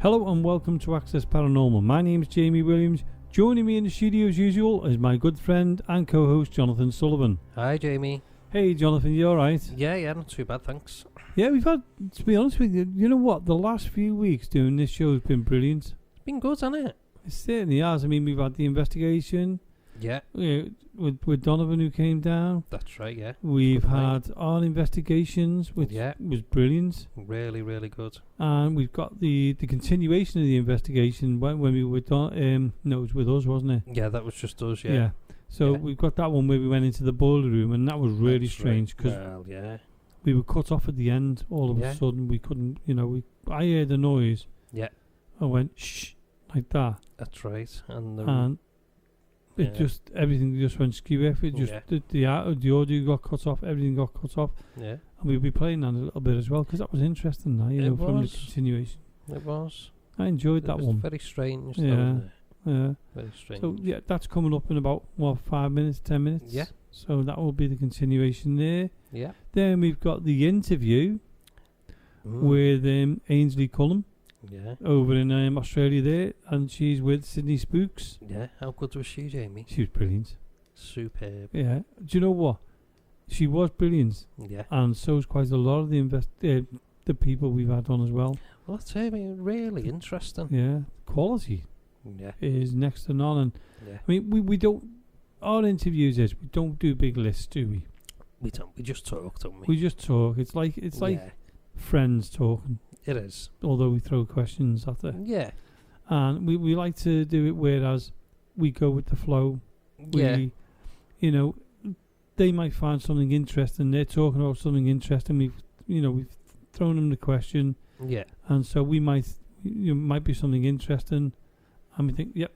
Hello and welcome to Access Paranormal. My name is Jamie Williams. Joining me in the studio as usual is my good friend and co-host Jonathan Sullivan. Hi Jamie. Hey Jonathan, you alright? Yeah, not too bad, thanks. Yeah, we've had, to be honest with you, you know what? The last few weeks doing this show has been brilliant. It's been good, hasn't it? It certainly has. I mean, we've had the investigation. Yeah. With Donovan who came down. That's right, yeah. We've Good had our investigations, which was brilliant. Really, really good. And we've got the continuation of the investigation when we were done. No, it was with us, wasn't it? Yeah, that was just us, yeah. So we've got that one where we went into the boiler room, and that was really strange because we were cut off at the end. All of a sudden, we couldn't. I heard the noise. Yeah. I went shh like that. That's right, and it just everything just went skew. It just the audio got cut off. Everything got cut off. Yeah. And we'll be playing that a little bit as well because that was interesting. From the continuation. It was. I enjoyed that one. Very strange. Yeah. Yeah. Very strange. So that's coming up in about 5 minutes, 10 minutes. Yeah. So that will be the continuation there. Yeah. Then we've got the interview with Ainsley Cullen. Yeah. Over in Australia there, and she's with Sydney Spooks. Yeah. How good was she, Jamie? She was brilliant. Superb. Yeah. Do you know what? She was brilliant. Yeah. And so is quite a lot of the people we've had on as well. Well, that's really interesting. Yeah. Quality. Yeah. Is next to none, and I mean we don't. Our interviews we don't do big lists, do we? We don't. We just talk, don't we? We just talk. It's like friends talking. It is. Although we throw questions at it. Yeah. And we like to do it whereas we go with the flow. They might find something interesting. They're talking about something interesting. We've thrown them the question. Yeah. And so we might be something interesting, and we think, yep,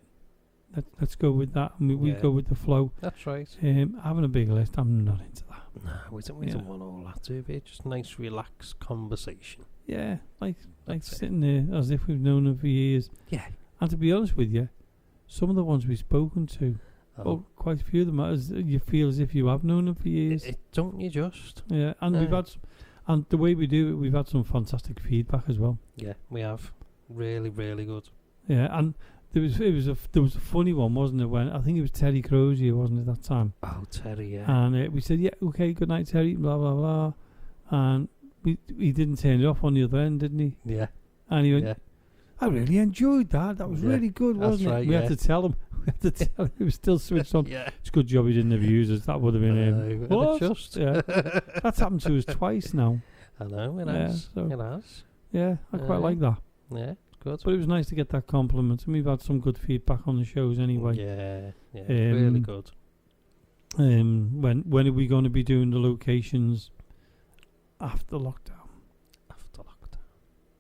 let's go with that, and we go with the flow. That's right. Having a big list, I'm not into that. No, we don't want all that, do we? Just nice, relaxed conversation. Yeah, like sitting there as if we've known them for years. Yeah. And to be honest with you, some of the ones we've spoken to, quite a few of them, you feel as if you have known them for years. Don't you just? Yeah, and we've had, and the way we do it, we've had some fantastic feedback as well. Yeah, we have. Really, really good. Yeah, and there was a funny one, wasn't it? When I think it was Terry Crozier, wasn't it, that time? Oh, Terry, yeah. And we said, yeah, okay, good night, Terry, blah blah blah, and he didn't turn it off on the other end, didn't he? Yeah. And he went, I really enjoyed that. That was really good, wasn't it? Right, we had to tell him. It was still switched on. Yeah. It's a good job he didn't have users. That would have been what? Yeah. That's happened to us twice now. I know, it has. So it has. Yeah, I quite like that. Yeah, good. But it was nice to get that compliment, and we've had some good feedback on the shows anyway. Yeah, really good. When are we going to be doing the locations after lockdown?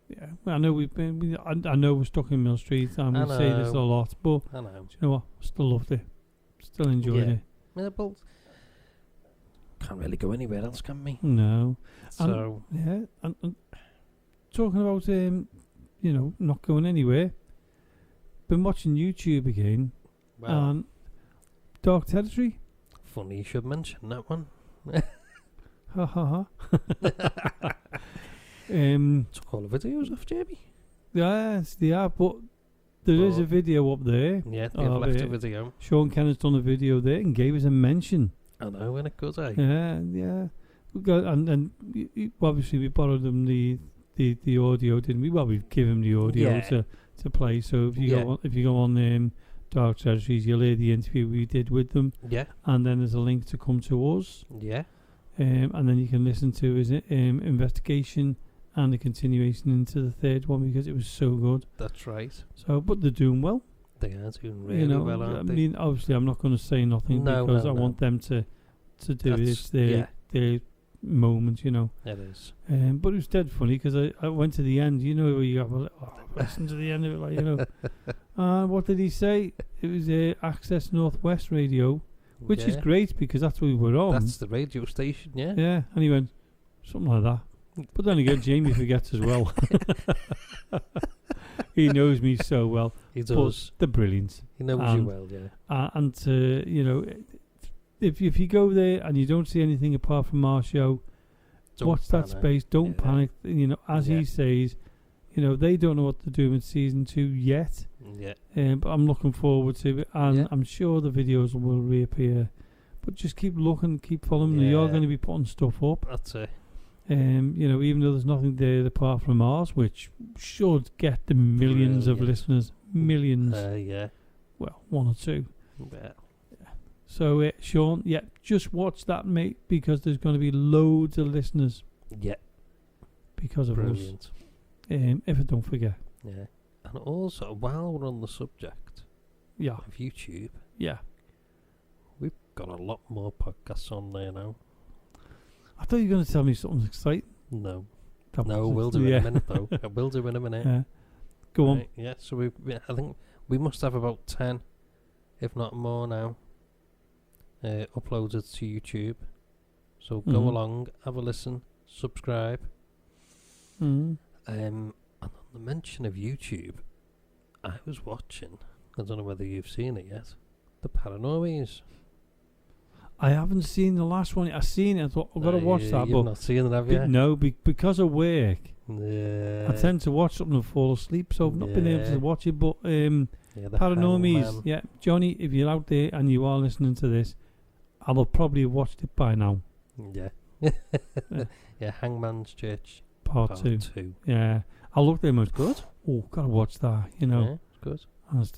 Yeah, I know we've been. I know we're stuck in Mill Street, and we say this a lot, but I know. Do you know what? Still loved it. Still enjoyed it. Yeah, but can't really go anywhere else, can we? No. So and talking about not going anywhere. Been watching YouTube again, and Dark Territory. Funny you should mention that one. Ha ha ha. Took all the videos off, Jamie. Yes, they are, but there is a video up there. Yeah, they've left a video. Sean Kennan's done a video there and gave us a mention. I know, when it goes, Yeah. We got, and obviously we borrowed them the audio, didn't we? Well, we've given him the audio to play. So if you go on Dark Territories, you'll hear the interview we did with them. Yeah. And then there's a link to come to us. Yeah. And then you can listen to his investigation and the continuation into the third one because it was so good. That's right. So, but they're doing well. They are doing really well, aren't they? I mean, obviously, I'm not going to say nothing because I want them to do their moment, It is. But it was dead funny because I went to the end. You know where you have listen to the end of it, And what did he say? It was Access Northwest Radio, which is great because that's what we were on. That's the radio station, yeah. Yeah, and he went something like that. But then again, Jamie forgets as well. He knows me so well. He does. But they're brilliant. He knows you well, yeah. And if you go there and you don't see anything apart from our show, watch that space. Don't panic. As he says, they don't know what they're doing with season 2 yet. Yeah. But I'm looking forward to it, and I'm sure the videos will reappear. But just keep looking, keep following them. You're going to be putting stuff up. That's it. Even though there's nothing there apart from ours, which should get the millions of listeners. Millions. Yeah. Well, 1 or 2. Yeah. So, Sean, just watch that, mate, because there's going to be loads of listeners. Yeah. Because of us. If I don't forget. Yeah. And also, while we're on the subject of YouTube, we've got a lot more podcasts on there now. I thought you were going to tell me something exciting. No. We'll do it in a minute, though. I will do it in a minute. Yeah. Go on. Yeah, so I think we must have about 10, if not more now, uploaded to YouTube. So go along, have a listen, subscribe. And on the mention of YouTube, I was watching, I don't know whether you've seen it yet, the Paranormies. I haven't seen the last one. I've seen it. I thought I've got to watch that. You've not seen it, have you? No, because of work. Yeah. I tend to watch something and fall asleep, so I've not been able to watch it. But Paranormies, Johnny, if you're out there and you are listening to this, I'll have probably watched it by now. Yeah. Hangman's Church Part 2. Yeah. I looked at him, it was good. Oh, gotta watch that, Yeah, it's good.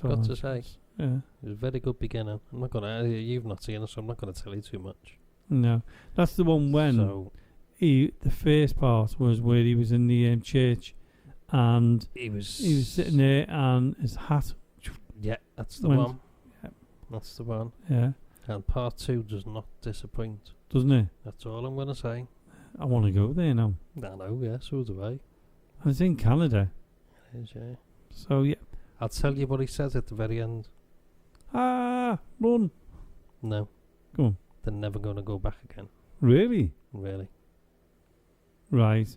Got to say. Yeah. It was a very good beginner. I'm not gonna. You've not seen it, so I'm not gonna tell you too much. No, that's the one when the first part was where he was in the church, and he was sitting there, and his hat. Yeah, that's the one. Yeah. That's the one. Yeah. And part 2 does not disappoint, doesn't it? That's all I'm gonna say. I want to go there now. I know. Yeah, so do I. And it's in Canada. It is, yeah. So I'll tell you what he says at the very end. Run. No. Go on. They're never going to go back again. Really? Really. Right.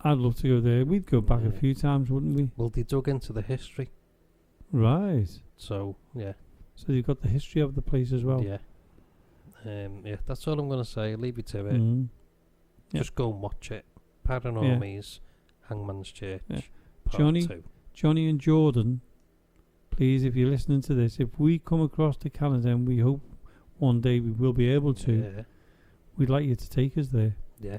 I'd love to go there. We'd go back a few times, wouldn't we? Well, they dug into the history. Right. So, yeah. So you've got the history of the place as well? Yeah. That's all I'm going to say. I'll leave you to it. Just go and watch it. Paranormies, Hangman's Church, Part 2. Johnny and Jordan, please, if you're listening to this, if we come across to Canada, and we hope one day we will be able to, we'd like you to take us there. Yeah.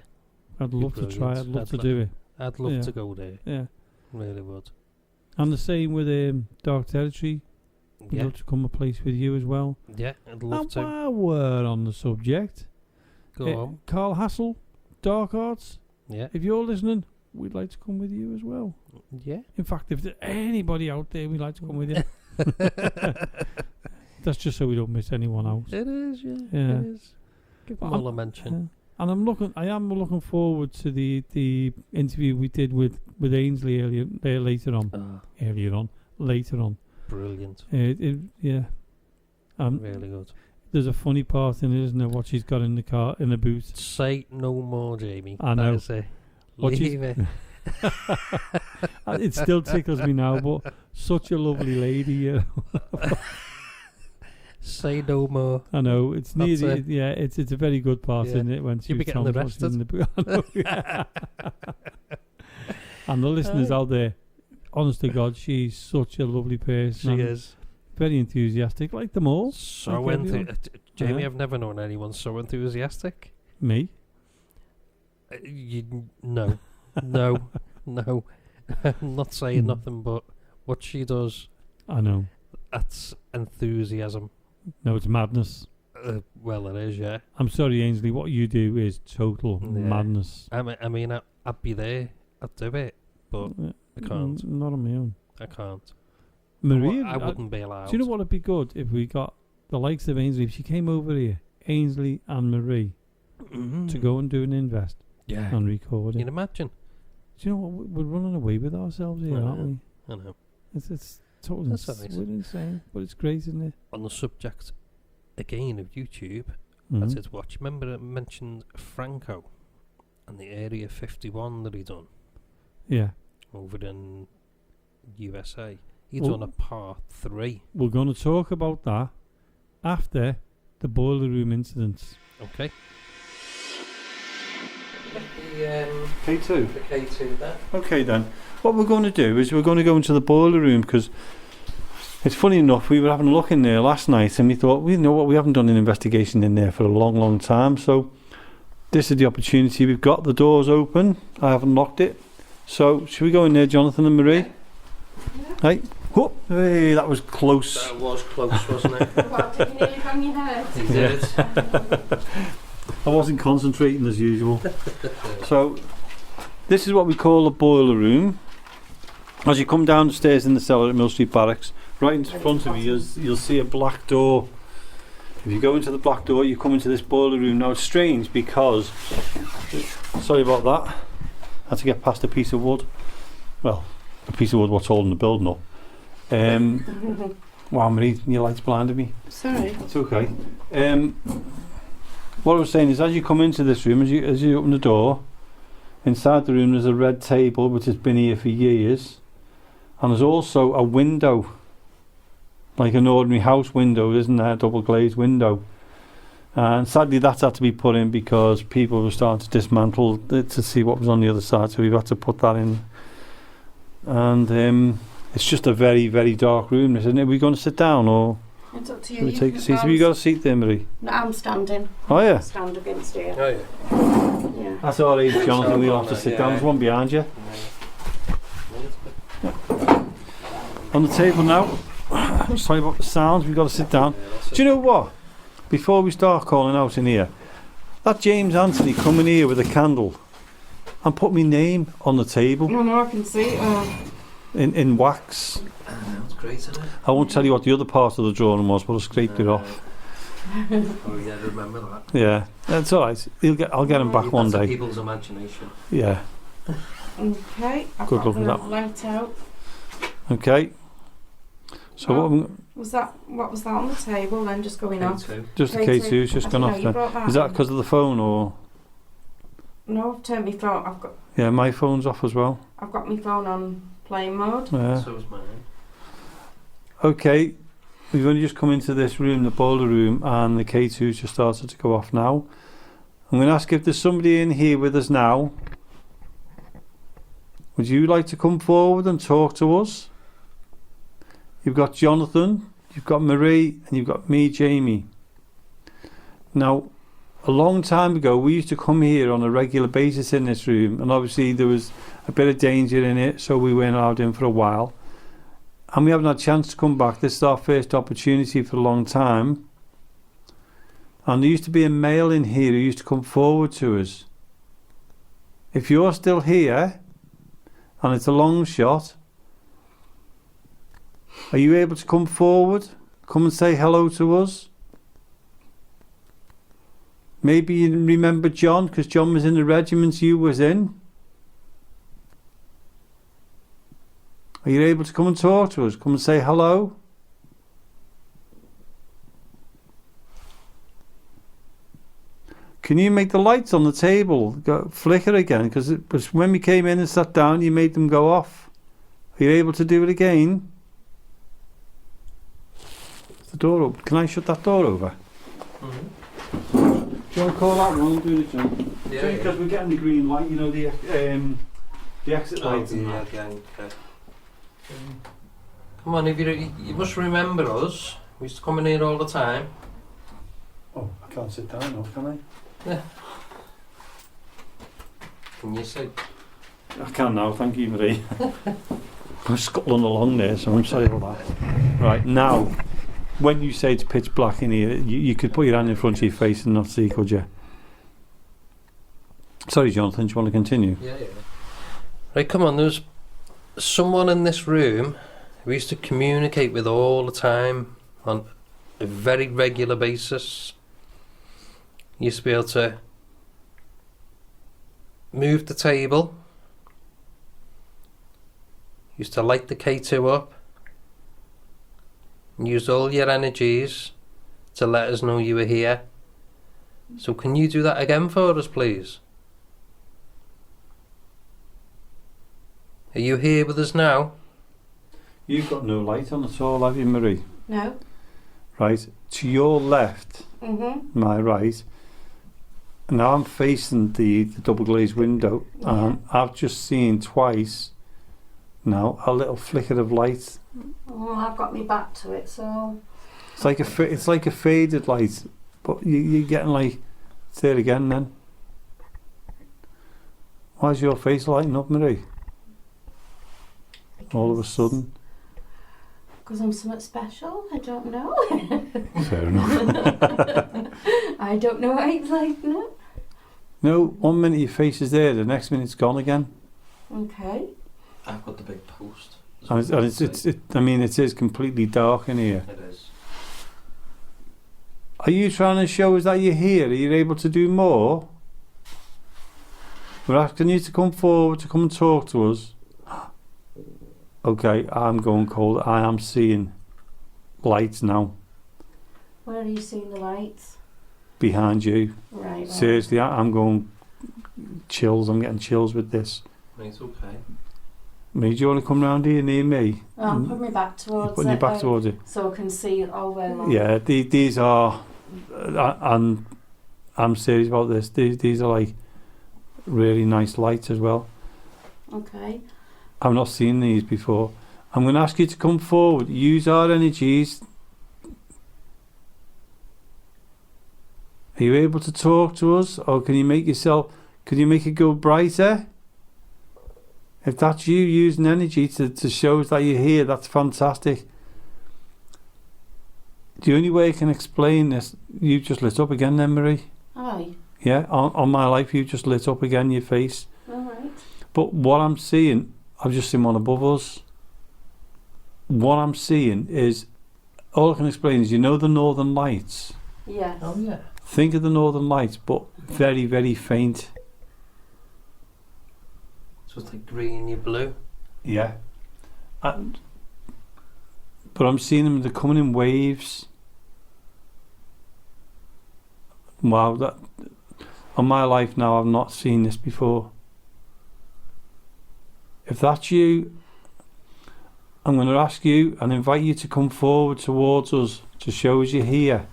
I'd love to try. I'd love to do it. I'd love to go there. Yeah. Really would. And the same with Dark Territory. We'd love to come a place with you as well. Yeah, I'd love to. While we're on the subject, go on. Carl Hassel, Dark Arts. Yeah. If you're listening, we'd like to come with you as well. Yeah. In fact, if there's anybody out there, we'd like to come with you. That's just so we don't miss anyone else. It is, yeah. It is. Give them all a mention. And I am looking forward to the interview we did with Ainsley later on. Later on. Brilliant. Yeah. Really good. There's a funny part in it, isn't there? What she's got in the car, in the boot. Say no more, Jamie. I know. That is it. Leave it. It still tickles me now, but such a lovely lady, you know. Say no more. I know. It's near it's a very good part, isn't it? When you'll be getting arrested. In the boot. I know, and the listeners out there, honest to God, she's such a lovely person. She is. Very enthusiastic, like them all. So Jamie, I've never known anyone so enthusiastic. Me? No. No. I'm not saying nothing, but what she does, I know. That's enthusiasm. No, it's madness. Well, it is, yeah. I'm sorry, Ainsley. What you do is total madness. I mean, I'd be there. I'd do it, but I can't. Not on my own. I can't. Maria, I wouldn't be allowed. Do you know what would be good if we got the likes of Ainsley? If she came over here, Ainsley and Marie, to go and do an invest, and record it. Can you imagine? Do you know what? We're running away with ourselves here, aren't we? I know. It's totally insane, but it's great, isn't it? On the subject again of YouTube, that's it. Watch. Remember, I mentioned Franco and the Area 51 that he done. Yeah. Over in USA. He done a part 3. We're going to talk about that after the boiler room incidents. Okay. K2? The K2 there. Okay then. What we're going to do is we're going to go into the boiler room, because it's funny enough, we were having a look in there last night and we thought, we know what, we haven't done an investigation in there for a long, long time, so this is the opportunity we've got. The door's open, I haven't locked it, so should we go in there, Jonathan and Marie? Yeah. Hey, whoop, hey, that was close. That was close, wasn't it? What, did you nearly bang your head? You did. I wasn't concentrating as usual. So this is what we call a boiler room. As you come down the stairs in the cellar at Mill Street Barracks, right in front of you, you'll see a black door. If you go into the black door, you come into this boiler room. Now it's strange because, sorry about that, I had to get past a piece of wood. Well, a piece of wood what's holding the building up. Wow, Marie, your light's blinded me. Sorry. It's okay. What I was saying is, as you come into this room, as you open the door, inside the room there's a red table which has been here for years. And there's also a window, like an ordinary house window, isn't there? A double glazed window. And sadly that's had to be put in because people were starting to dismantle it to see what was on the other side, so we've had to put that in. And it's just a very, very dark room, isn't it? Are we going to sit down, or It's up to you. should we take a seat? Have you got a seat there, Marie? No, I'm standing. Oh yeah? Stand against you. Oh, yeah. Yeah. That's all right, Jonathan, we'll have to sit down. There's one behind you. On the table now. Sorry about the sounds, we've got to sit down. Do you know what? Before we start calling out in here, that James Anthony coming here with a candle and put my name on the table No, I can see. in wax. That's great, isn't it? I won't tell you what the other part of the drawing was, but I scraped it off. Oh yeah, remember that. Yeah, that's all right. I'll get him back one That's day. people's imagination. Yeah. Okay. I've Good got luck with the that. light out. Okay. So Oh. What was that on the table then, just going off? K2. just the K2. K2's just I gone didn't off know you there. brought that Is that in. because of the phone, or? No, I've turned my phone. Yeah, my phone's off as well. I've got my phone on plane mode. Yeah. So is mine. Okay, we've only just come into this room, the boiler room, and the K2's just started to go off now. I'm going to ask if there's somebody in here with us now. Would you like to come forward and talk to us? You've got Jonathan, you've got Marie, and you've got me, Jamie. Now, a long time ago, we used to come here on a regular basis in this room, and obviously there was a bit of danger in it, so we weren't allowed in for a while. And we haven't had a chance to come back. This is our first opportunity for a long time. And there used to be a male in here who used to come forward to us. If you're still here, and it's a long shot, are you able to come forward? Come and say hello to us? Maybe you remember John, because John was in the regiment you was in. Are you able to come and talk to us? Come and say hello? Can you make the lights on the table flicker again? Because it was when we came in and sat down, you made them go off. Are you able to do it again? Is the door open? Can I shut that door over? Mm-hmm. Do you want to call that one? Do it, John. Yeah, Because we're getting the green light, you know, the exit lights and that. Okay. Come on, if you must remember us. We used to come in here all the time. Oh, I can't sit down now, can I? Yeah. Can you sit? I can now, thank you, Marie. I'm scuttling along there, so I'm sorry about that. Right, now, when you say it's pitch black in here, you could put your hand in front of your face and not see, could you? Sorry, Jonathan, do you want to continue? Yeah. Right, come on, there's someone in this room who used to communicate with all the time on a very regular basis. Used to be able to move the table. Used to light the K2 up. And used all your energies to let us know you were here. So can you do that again for us, please? Are you here with us now? You've got no light on at all, have you, Marie? No. Right, to your left, Mhm. my right, now I'm facing the double glazed window, and I've just seen twice now a little flicker of light. Well, I've got me back to it, so It's like a faded light, but you're getting like it's there again then. Why's your face lighting up, Marie? All of a sudden. Because I'm somewhat special, I don't know. Fair enough. I don't know why it's like that. No, 1 minute your face is there, the next minute it's gone again. Okay. I've got the big post. And it is completely dark in here. It is. Are you trying to show us that you're here? Are you able to do more? We're asking you to come forward, to come and talk to us. Okay, I'm going cold. I am seeing lights now. Where are you seeing the lights? Behind you. Right. Seriously, I'm going chills. I'm getting chills with this. It's okay. Me, do you want to come round here near me? I'll put me back towards it. Putting you back towards it. So I can see it all the way along. Yeah, these are, and I'm serious about this. These are like really nice lights as well. Okay. I've not seen these before. I'm going to ask you to come forward. Use our energies. Are you able to talk to us, or can you make it go brighter? If that's you using energy to show us that you're here, that's fantastic. The only way I can explain this, you just lit up again then, Marie. Aye. Yeah, on my life, you just lit up again, your face. Alright. But what I'm seeing, I've just seen one above us. What I'm seeing is, all I can explain is, you know the northern lights? Yes. Oh yeah. Think of the northern lights, but very, very faint. So it's like green, you blue. Yeah. But I'm seeing them, they're coming in waves. Wow, that on my life now, I've not seen this before. If that's you, I'm going to ask you and invite you to come forward towards us to show us you're here.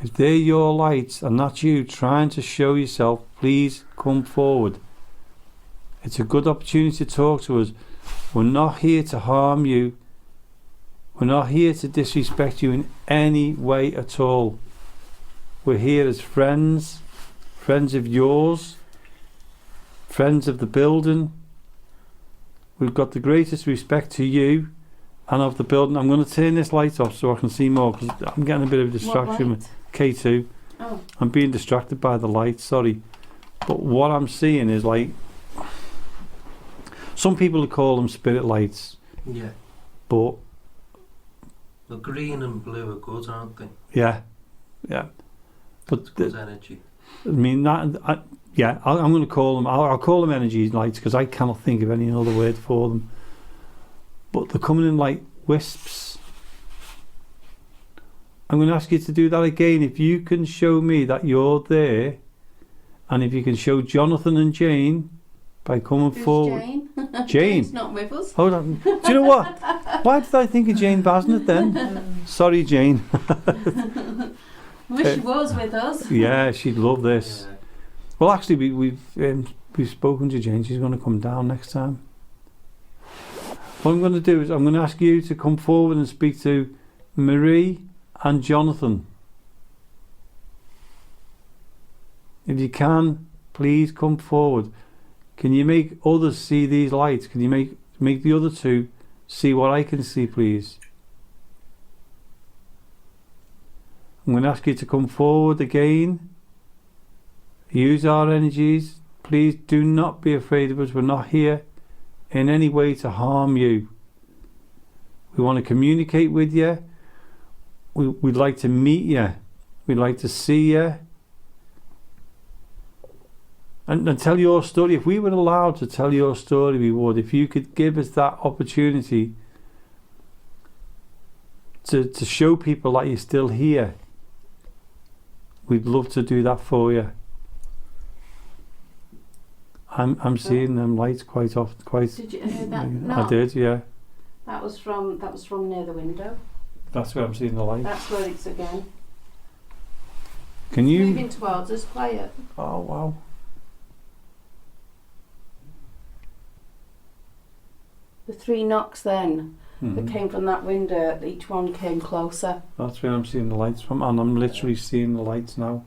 If they're your lights and that's you trying to show yourself, please come forward. It's a good opportunity to talk to us. We're not here to harm you. We're not here to disrespect you in any way at all. We're here as friends, friends of yours, friends of the building. We've got the greatest respect to you and of the building. I'm going to turn this light off so I can see more, because I'm getting a bit of a distraction with K2. Oh. I'm being distracted by the light, sorry. But what I'm seeing is like, some people call them spirit lights. Yeah. But the green and blue are good, aren't they? yeah. But it's good energy. I mean, I'm going to call them. I'll call them energy lights because I cannot think of any other word for them. But they're coming in like wisps. I'm going to ask you to do that again. If you can show me that you're there, and if you can show Jonathan and Jane by coming forward. Jane? Jane. Jane's not with us. Hold on. Do you know what? Why did I think of Jane Basnett then? Sorry, Jane. Wish she was with us. Yeah, she'd love this. Yeah. Well, actually, we've spoken to Jane. She's going to come down next time. What I'm going to do is I'm going to ask you to come forward and speak to Marie and Jonathan. If you can, please come forward. Can you make others see these lights? Can you make the other two see what I can see, please? I'm going to ask you to come forward again. Use our energies. Please do not be afraid of us. We're not here in any way to harm you. We want to communicate with you. We'd like to meet you. We'd like to see you. And tell your story. If we were allowed to tell your story, we would. If you could give us that opportunity to show people that you're still here, we'd love to do that for you. I'm seeing them lights quite often. Did you hear that? No. I did, yeah. That was from near the window. That's where I'm seeing the lights. That's where it's again. Can you... Moving towards us, quiet. Oh, wow. The 3 knocks then Mm-hmm. that came from that window, each one came closer. That's where I'm seeing the lights from, and I'm literally seeing the lights now.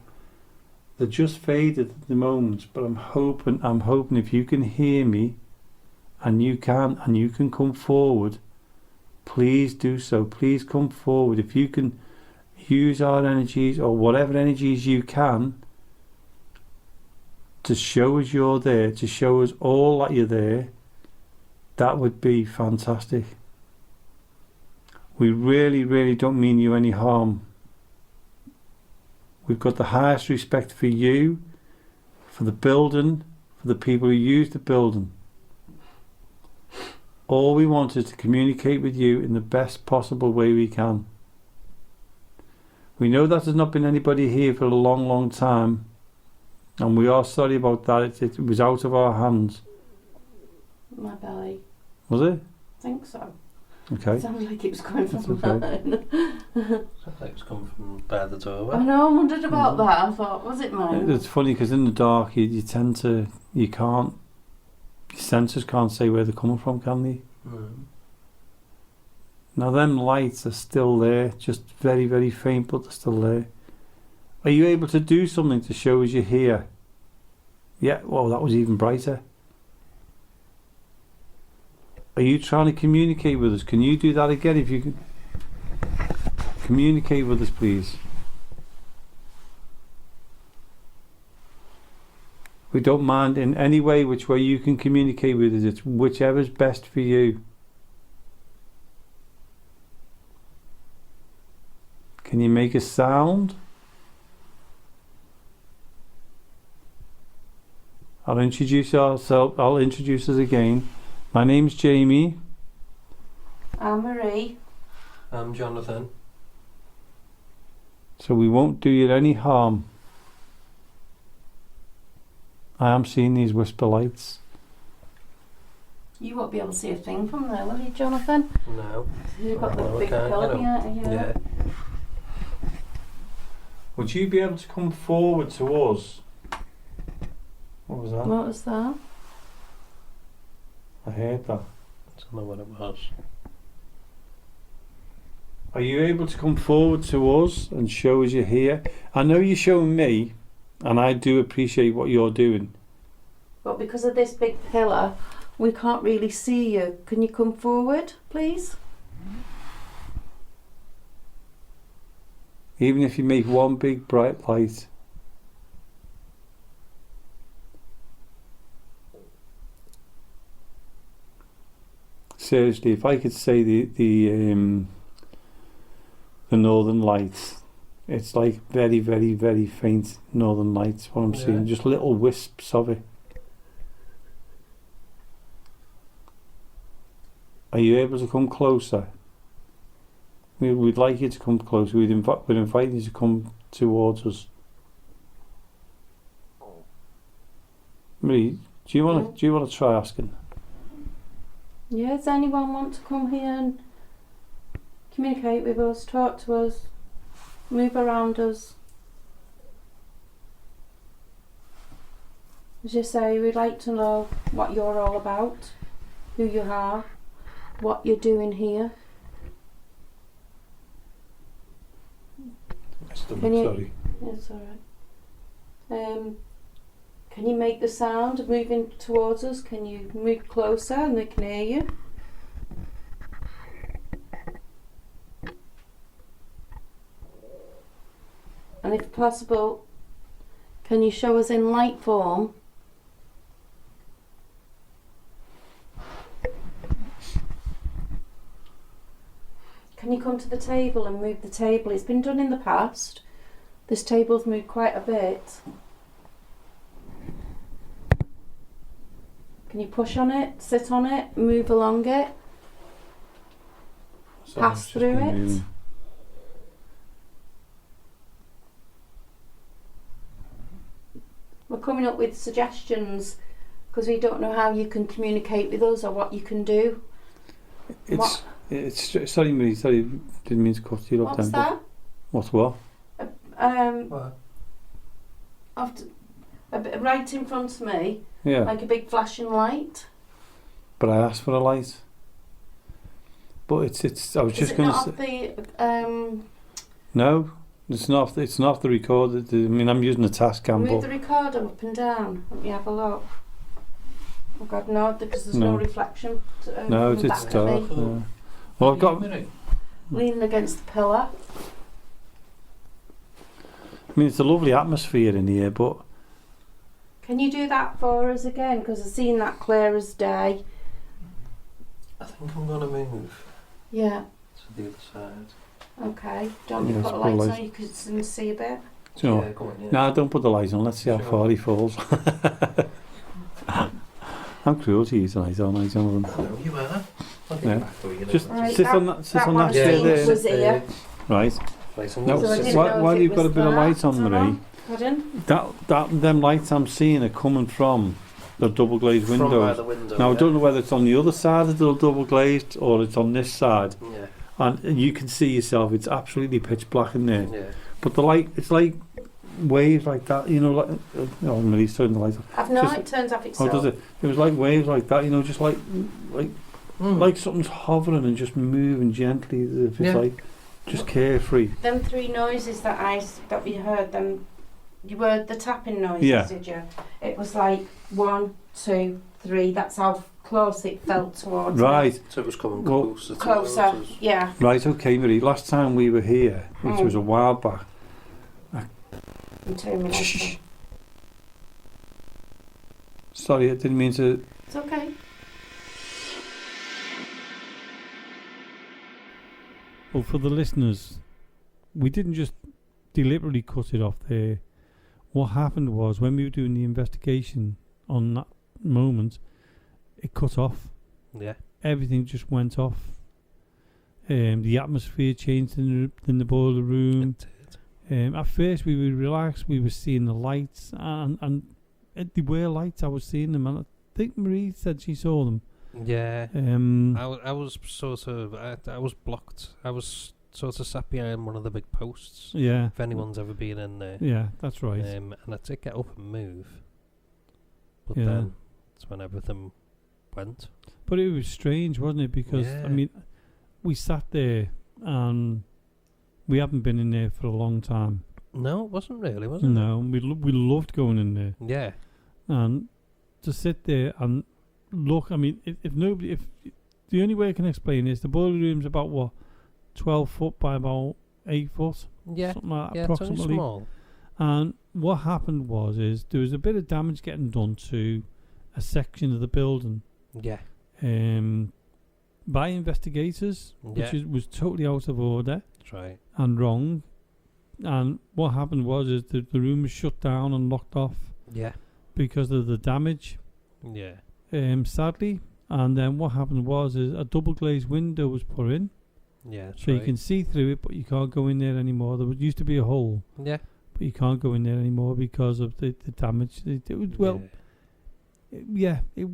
They're just faded at the moment, but I'm hoping if you can hear me, and you can come forward, please do so. Please come forward. If you can use our energies or whatever energies you can to show us you're there, to show us all that you're there, that would be fantastic. We really, really don't mean you any harm. We've got the highest respect for you, for the building, for the people who use the building. All we want is to communicate with you in the best possible way we can. We know that there's not been anybody here for a long, long time, and we are sorry about that. It was out of our hands. My belly. Was it? I think so. Okay. It sounded like it was coming from okay. mine. Sounds like it's coming from by the doorway. I know, I wondered about that. I thought, was it mine? It's funny because in the dark you tend to, your senses can't say where they're coming from, can they? Now them lights are still there, just very, very faint, but they're still there. Are you able to do something to show us you're here? Yeah, well, that was even brighter. Are you trying to communicate with us? Can you do that again? If you can communicate with us, please. We don't mind in any way which way you can communicate with us. It's whichever's best for you. Can you make a sound? I'll introduce ourselves. I'll introduce us again. My name's Jamie. I'm Marie. I'm Jonathan. So we won't do you any harm. I am seeing these whisper lights. You won't be able to see a thing from there, will you, Jonathan? No. You've got the No, I big can't, pillar, Yeah. Would you be able to come forward to us? What was that? What was that? I heard that. I don't know what it was. Are you able to come forward to us and show us you're here? I know you're showing me, and I do appreciate what you're doing. But because of this big pillar, we can't really see you. Can you come forward, please? Even if you make one big bright light. Seriously, if I could say the northern lights, it's like very, very, very faint northern lights. What I'm seeing, just little wisps of it. Are you able to come closer? We'd like you to come closer. We're inviting you to come towards us. Marie, do you want to try asking? Yeah, does anyone want to come here and communicate with us, talk to us, move around us? As you say, we'd like to know what you're all about, who you are, what you're doing here. Sorry. It's alright. Can you make the sound of moving towards us? Can you move closer and they can hear you? And if possible, can you show us in light form? Can you come to the table and move the table? It's been done in the past. This table's moved quite a bit. Can you push on it, sit on it, move along it, pass through it? We're coming up with suggestions because we don't know how you can communicate with us or what you can do. Sorry, Marie. Sorry, didn't mean to cut you off. What's that? What? What? right in front of me, Yeah. like a big flashing light. But I asked for a light. But it's. I was just going to say. Is it not off the No, it's not. It's not the recorder. I mean, I'm using a Tascam. Move the recorder up and down. Let me have a look. Oh God, no, because there's no reflection. No, it's dark. Well, I've got. Leaning against the pillar. I mean, it's a lovely atmosphere in here, but. Can you do that for us again? Because I've seen that clear as day. I think I'm going to move. Yeah. To the other side. Okay. Don't you put a light on? You can see a bit. Do you know? Yeah, go on, yeah. No, don't put the light on. Let's see how far he falls. I'm cruel to you tonight, aren't I, Jonathan? No, you are. Yeah. Just sit on that chair there. Was here. Right. No, while you've got a bit of light on, Marie. Pardon? Them lights I'm seeing are coming from the double glazed windows. From by the window, now I don't know whether it's on the other side of the double glazed or it's on this side. Yeah. And you can see yourself. It's absolutely pitch black in there. Yeah. But the light, it's like waves like that. You know, like Marie's turning the light off. It turns off itself. Oh, does it? It was like waves like that. You know, just like something's hovering and just moving gently. As if it's like just carefree. Them three noises that we heard, you heard the tapping noises, did you? It was like 1, 2, 3. That's how close it felt towards Right. me. So it was coming closer. Closer, yeah. Right, okay, Marie. Last time we were here, which was a while back. Shh. Sorry, I didn't mean to. It's okay. Well, for the listeners, we didn't just deliberately cut it off there. What happened was when we were doing the investigation on that moment, it cut off. Yeah. Everything just went off. The atmosphere changed in the boiler room. At first we were relaxed. We were seeing the lights, and they were lights. I was seeing them, and I think Marie said she saw them. Yeah. I was sort of. I was blocked. I was sort of sat behind one of the big posts. Yeah. If anyone's ever been in there. Yeah, that's right. And I did get up and move, but then that's when everything went. But it was strange, wasn't it? Because I mean, we sat there and we haven't been in there for a long time. No, it wasn't really, was it? No, we loved going in there. Yeah. And to sit there and look, I mean, if the only way I can explain is the boiler room's about what, 12 foot by about 8 foot, something like that, approximately. It's only small. And what happened is there was a bit of damage getting done to a section of the building. Yeah. By investigators, which was totally out of order. That's right. And wrong. And what happened is the room was shut down and locked off. Yeah. Because of the damage. Yeah. Sadly. And then what happened is a double glazed window was put in. Yeah. So you can see through it, but you can't go in there anymore. There used to be a hole. Yeah. But you can't go in there anymore because of the damage. It was, it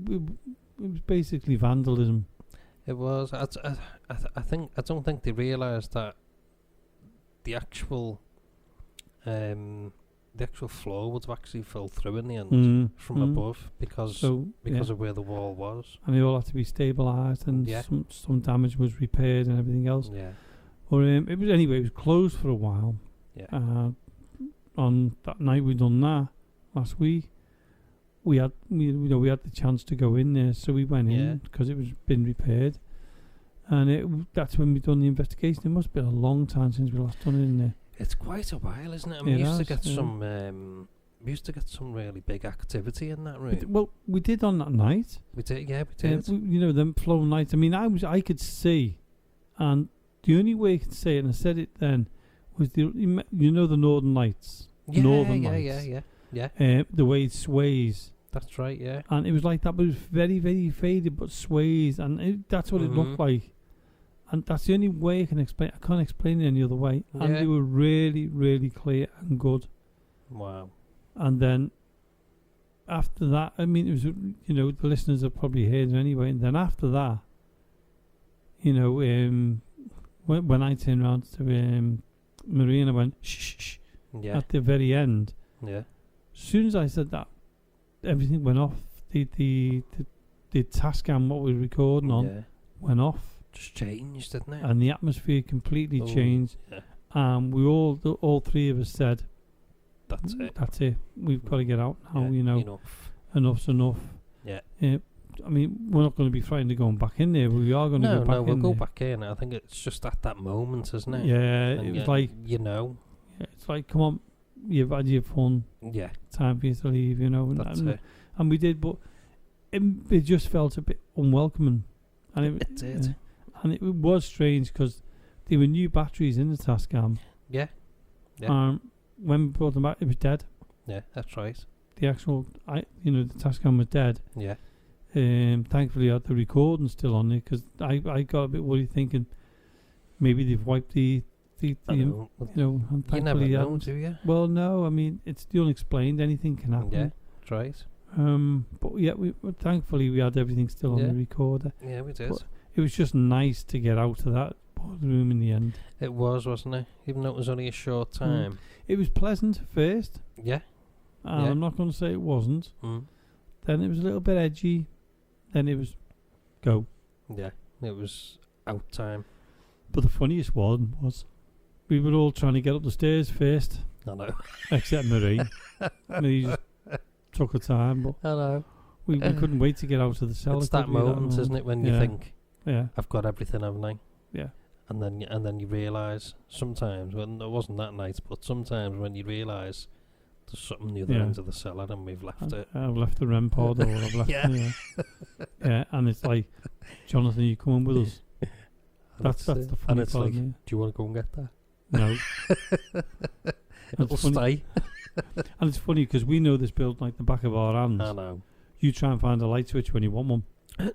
was basically vandalism. It was. I don't think they realised that the actual floor would have actually fell through in the end from above because of where the wall was. And it all had to be stabilised, and some damage was repaired and everything else. Yeah. Or it was closed for a while. Yeah. On that night we done that last week, we had the chance to go in there, so we went in because it was been repaired, and that's when we done the investigation. It must have been a long time since we last done it in there. It's quite a while, isn't it? I mean, we used to get some really big activity in that room. We did on that night. We did, yeah, we did. Them flowing lights. I mean, I could see, and the only way I could say it, and I said it then, was the Northern Lights. Northern Lights. Yeah. The way it sways. That's right, yeah. And it was like that, but it was very, very faded, but sways, and that's what it looked like. And that's the only way I can explain. I can't explain it any other way. Yeah. And they were really, really clear and good. Wow. And then after that, I mean, it was, the listeners have probably heard it anyway. And then after that, when I turned around to Marie and I went, shh, at the very end. Yeah. soon as I said that, everything went off. The Tascam, what we were recording on, went off. Just changed, didn't it? And the atmosphere completely changed. Yeah. We all three of us said, That's it. That's it. We've got to get out now, you know. Enough's enough. Yeah. I mean, we're not going to be frightened of going back in there, but we are going to go back in there. No, we'll go back in. I think it's just at that moment, isn't it? Yeah, and it was like... You know. Yeah, it's like, come on, you've had your fun. Yeah. Time for you to leave, you know. That's it. And we did, but it just felt a bit unwelcoming. And it did. And it was strange because there were new batteries in the Tascam. Yeah. When we brought them back, it was dead. Yeah, that's right. The actual, the Tascam was dead. Yeah. Thankfully, I had the recording still on it because I got a bit worried thinking maybe they've wiped the and you never know, do you? Well, no, I mean, it's the unexplained. Anything can happen. Yeah, that's right. But yeah, thankfully we had everything still on the recorder. Yeah, we did. But it was just nice to get out of that boardroom in the end. It was, wasn't it? Even though it was only a short time. It was pleasant at first. Yeah. And I'm not going to say it wasn't. Then it was a little bit edgy. Then it was go. Yeah, it was out time. But the funniest one was we were all trying to get up the stairs first. I know. Except Marie. Marie just took her time. But I know. We couldn't wait to get out of the cellar. It's that moment, isn't it, when you think, I've got everything, haven't I? Yeah. And then you realise, sometimes, when it wasn't that night, but sometimes when you realise there's something the other end of the cellar and we've left it. I've left the REM pod or I've left yeah, and it's like, Jonathan, you coming with us? That's the funny and it's part. Like, do you want to go and get that? No. It'll stay. And it's funny because we know this building like the back of our hands. I know. You try and find a light switch when you want one.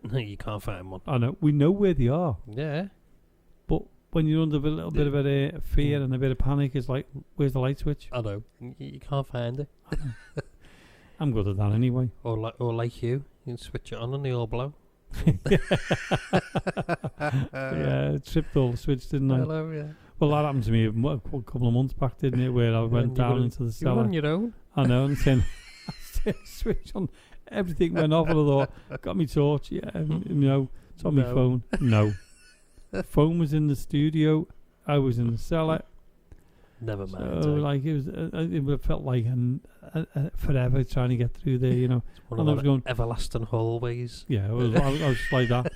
No, you can't find one. I know. We know where they are. Yeah. But when you're under a little bit of a fear and a bit of panic, it's like, where's the light switch? I know. You can't find it. I'm good at that anyway. Or like you can switch it on and they all blow. Yeah, it tripped all the switch, didn't I? Hello, yeah. Well, that happened to me a couple of months back, didn't it? Where I went down into the cellar. You were on your own. I know, and then switch on. Everything went off, and I thought, got me torch. Yeah, it's on my phone. No. Phone was in the studio. I was in the cellar. Never mind. So, like, it felt like forever trying to get through there, you know. It's one of those everlasting hallways. Yeah, I was just like that.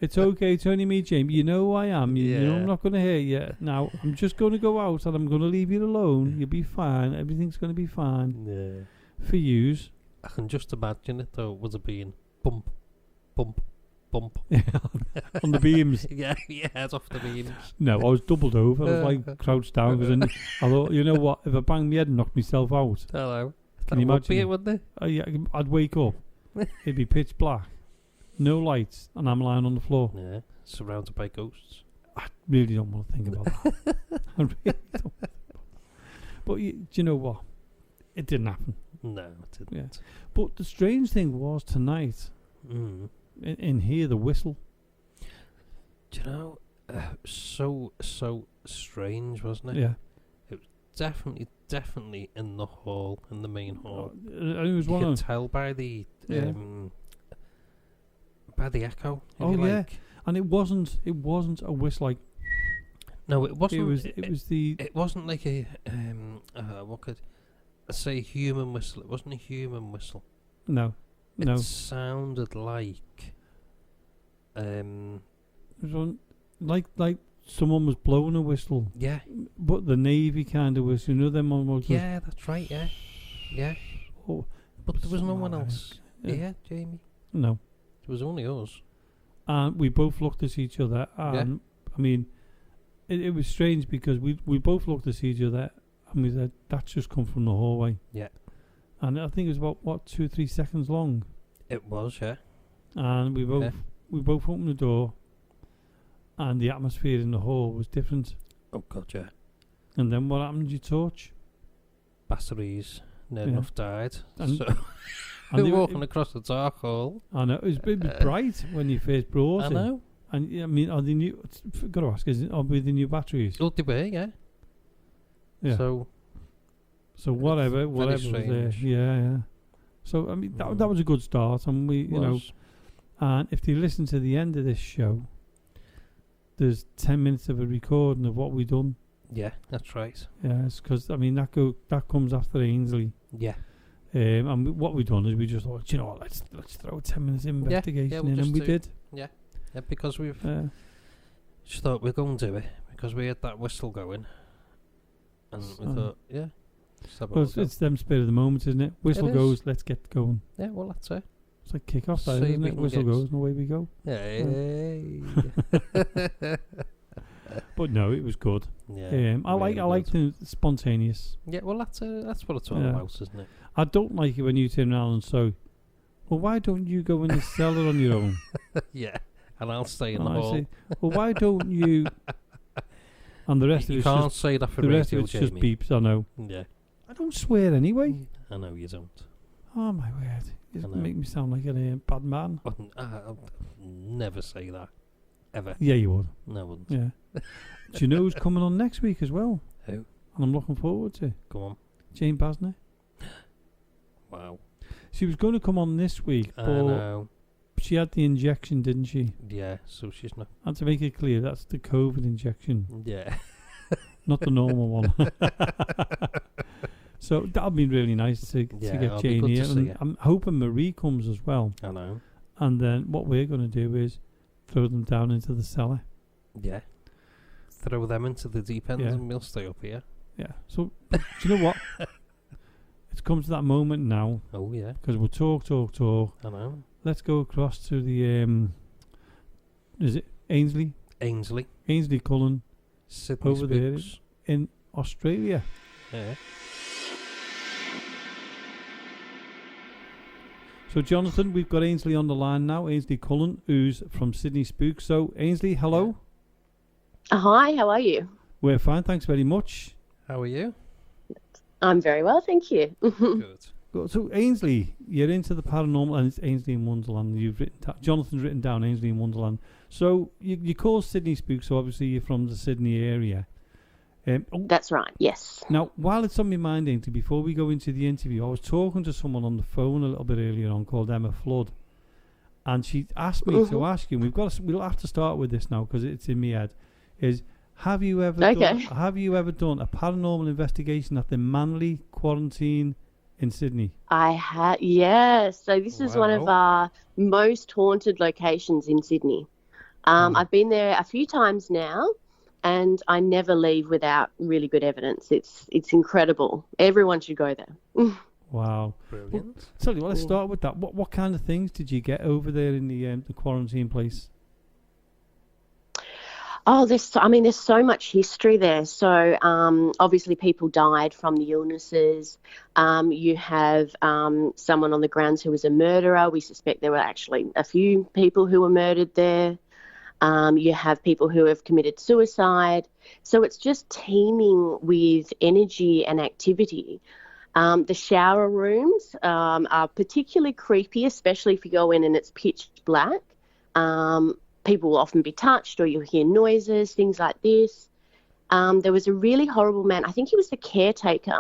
It's okay, it's only me, Jamie. You know who I am. You know I'm not going to hurt you. Now, I'm just going to go out and I'm going to leave you alone. You'll be fine. Everything's going to be fine. Yeah. For yous. I can just imagine it, though. Was it being bump, bump, bump? On the beams. Yeah, it's off the beams. No, I was doubled over. I was like crouched down because I thought, you know what? If I banged my head and knocked myself out. Hello. Can you imagine? It, wouldn't it? Yeah, I'd wake up. It'd be pitch black. No lights. And I'm lying on the floor. Yeah, surrounded by ghosts. I really don't want to think about that. I really don't. But do you know what? It didn't happen. No, it didn't. Yeah. But the strange thing was tonight, in here, the whistle. Do you know, so strange, wasn't it? Yeah. It was definitely in the hall, in the main hall. It was you could tell by the echo. Oh yeah, and it wasn't a whistle like. No, it wasn't. It wasn't like a what could I say? Human whistle. It wasn't a human whistle. No. It sounded like it was like someone was blowing a whistle. Yeah. But the Navy kind of whistle, you know them almost. Yeah, that's right. Yeah. Oh, but there was no one else. Yeah, Jamie. No. It was only us. And we both looked at each other. And I mean, it was strange because we both looked at each other and we said, that's just come from the hallway. Yeah. And I think it was about 2 or 3 seconds long. It was, yeah. And we both opened the door, and the atmosphere in the hall was different. Oh God, yeah. And then what happened to your torch? Batteries. Near enough died. And so we were walking across the dark hall. I know it was bright when you first brought it. I know. And I mean, are they new? Got to ask, are they new batteries? Oh, they were, yeah. Yeah. So So whatever was there. Yeah. So I mean that was a good start, and we and if you listen to the end of this show, there's 10 minutes of a recording of what we've done. Yeah, that's right. Yes, because I mean that comes after Ainsley. Yeah. And what we've done is we just thought, you know what, let's throw 10 minutes investigation in, and we did. Yeah, because we've just thought we're going to do it because we had that whistle going, and we thought, well, it's them spirit of the moment, isn't it? Whistle goes, let's get going. Yeah, well, that's it. It's like kick off, that, isn't it? Whistle goes, and away we go. Hey. But no, it was good. Yeah, I like the spontaneous. Yeah, well, that's what it's all about, isn't it? I don't like it when you turn around and say, well, why don't you go in the cellar on your own? Yeah, and I'll stay in the hall. Say, well, why don't you? And the rest of it can't say that for the rest of it's just beeps. I know. Yeah. I don't swear anyway. I know you don't. Oh my word! You make me sound like a bad man. I'll never say that. Ever. Yeah, you would. No, I wouldn't. Yeah. Do you know who's coming on next week as well? Who? And I'm looking forward to. Go on. Jane Basner. Wow. She was going to come on this week, but she had the injection, didn't she? Yeah, so she's not. And to make it clear, that's the COVID injection. Yeah. Not the normal one. So that'll be really nice to get Jane here. And I'm hoping Marie comes as well. I know. And then what we're going to do is throw them down into the cellar. Yeah. Throw them into the deep end and we'll stay up here. Yeah. So, do you know what? It's come to that moment now. Oh, yeah. Because we'll talk. I know. Let's go across to the, is it Ainsley? Ainsley Cullen. Sydney over Spooks. There in Australia. Yeah. So, Jonathan, we've got Ainsley on the line now. Ainsley Cullen, who's from Sydney Spooks. So, Ainsley, hello. Hi, how are you? We're fine, thanks very much. How are you? I'm very well, thank you. Good. So, Ainsley, you're into the paranormal, and it's Ainsley in Wonderland. Jonathan's written down Ainsley in Wonderland. So, you call Sydney Spooks, so obviously you're from the Sydney area. That's right, yes. Now, while it's on my mind, Ainsley, before we go into the interview, I was talking to someone on the phone a little bit earlier on called Emma Flood, and she asked me to ask you. We'll have to start with this now because it's in my head. Have you ever done a paranormal investigation at the Manly Quarantine in Sydney? I have, yes. So this is one of our most haunted locations in Sydney. I've been there a few times now. And I never leave without really good evidence. It's incredible. Everyone should go there. Wow, brilliant! Well, tell you what, let's start with that. What kind of things did you get over there in the quarantine place? Oh, there's so much history there. So obviously people died from the illnesses. You have someone on the grounds who was a murderer. We suspect there were actually a few people who were murdered there. You have people who have committed suicide. So it's just teeming with energy and activity. The shower rooms are particularly creepy, especially if you go in and it's pitch black. People will often be touched or you'll hear noises, things like this. There was a really horrible man. I think he was the caretaker,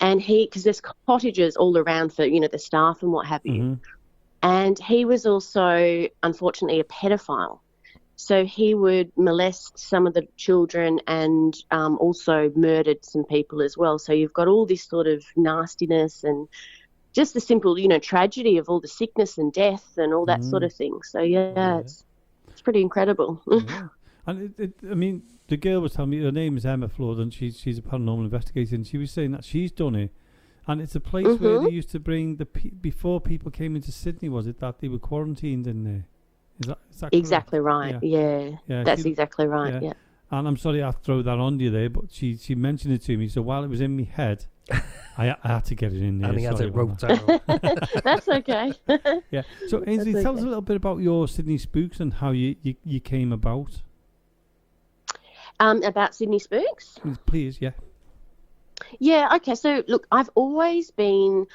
and because there's cottages all around for, the staff and what have you. Mm-hmm. And he was also, unfortunately, a pedophile. So he would molest some of the children and also murdered some people as well. So you've got all this sort of nastiness and just the simple, tragedy of all the sickness and death and all that sort of thing. So, it's pretty incredible. Yeah. And the girl was telling me her name is Emma Flood, and she's a paranormal investigator, and she was saying that she's done it. And it's a place where they used to bring before people came into Sydney, was it, that they were quarantined in there? Is that exactly right? Yeah. That's exactly right. Yeah. And I'm sorry I throw that on you there, but she mentioned it to me. So while it was in my head, I had to get it in there. And he had it wrote down. That's okay. Yeah. So Ainsley, tell us a little bit about your Sydney Spooks and how you came about. About Sydney Spooks? Please, yeah. Yeah. Okay. So look, I've always been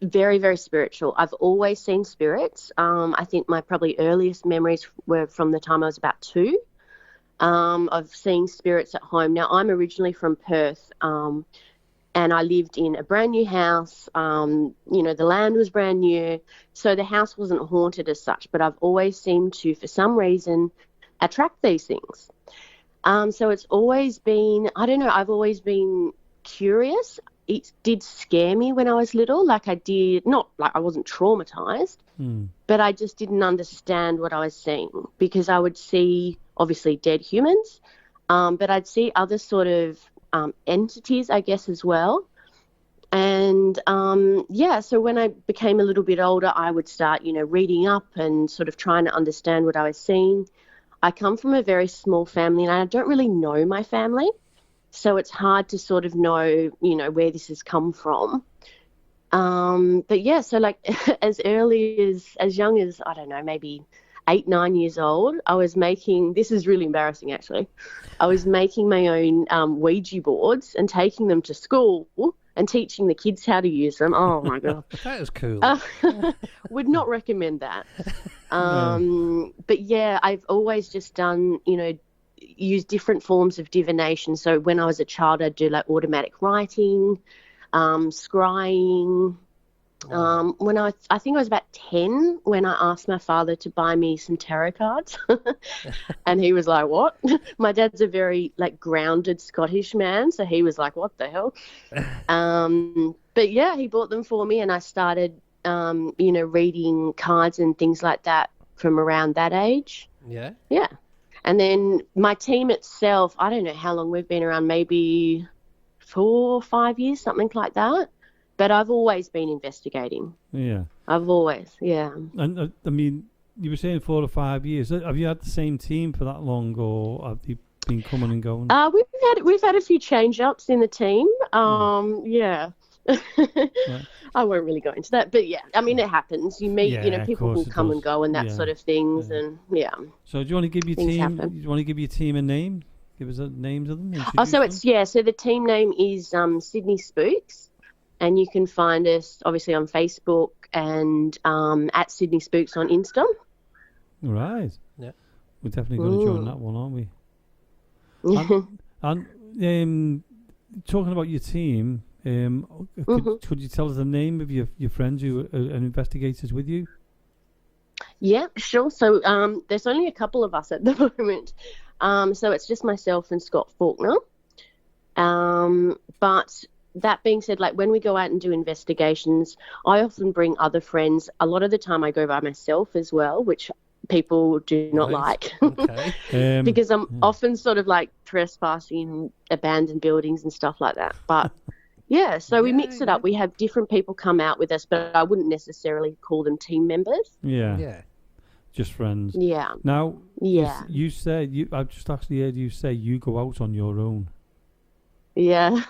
very, very spiritual. I've always seen spirits. I think my probably earliest memories were from the time I was about 2. Of seeing spirits at home. Now, I'm originally from Perth, and and I lived in a brand new house. The land was brand new, so the house wasn't haunted as such, but I've always seemed to, for some reason, attract these things. So it's always been, I don't know, I've always been curious. It did scare me when I was little. Like I wasn't traumatized, but I just didn't understand what I was seeing, because I would see obviously dead humans, but I'd see other sort of entities, I guess, as well. And so when I became a little bit older, I would start, reading up and sort of trying to understand what I was seeing. I come from a very small family, and I don't really know my family, so it's hard to sort of know, where this has come from. But yeah, so like as young as, I don't know, maybe 8, 9 years old, I was making, this is really embarrassing actually, I was making my own Ouija boards and taking them to school and teaching the kids how to use them. Oh my God. That is cool. Would not recommend that. But yeah, I've always just done, use different forms of divination. So when I was a child, I'd do like automatic writing, scrying. When I think I was about 10 when I asked my father to buy me some tarot cards, and he was like, "What?" My dad's a very like grounded Scottish man, so he was like, "What the hell?" But yeah, he bought them for me, and I started, reading cards and things like that from around that age. Yeah. Yeah. And then my team itself, I don't know how long we've been around, maybe 4 or 5 years, something like that. But I've always been investigating. Yeah. I've always, yeah. And I mean, you were saying 4 or 5 years. Have you had the same team for that long, or have you been coming and going? We've had a few change-ups in the team. Yeah. Right. I won't really go into that, but yeah, I mean, it happens. You meet, people will come and go and that sort of things, and yeah. So do you want to give your team? Do you want to give your team a name? Give us the names of them. So the team name is Sydney Spooks, and you can find us obviously on Facebook and at Sydney Spooks on Insta. Right. Yeah. We're definitely going to join that one, aren't we? and talking about your team. Could you tell us the name of your friends who are investigators with you? Yeah, sure. So there's only a couple of us at the moment. So it's just myself and Scott Faulkner. But that being said, like when we go out and do investigations, I often bring other friends. A lot of the time I go by myself as well, which people do not like. Okay. Because I'm often sort of like trespassing in abandoned buildings and stuff like that. But yeah, so we mix it up. We have different people come out with us, but I wouldn't necessarily call them team members. Yeah. Just friends. Yeah. Now, you said, I've just actually heard you say you go out on your own. Yeah.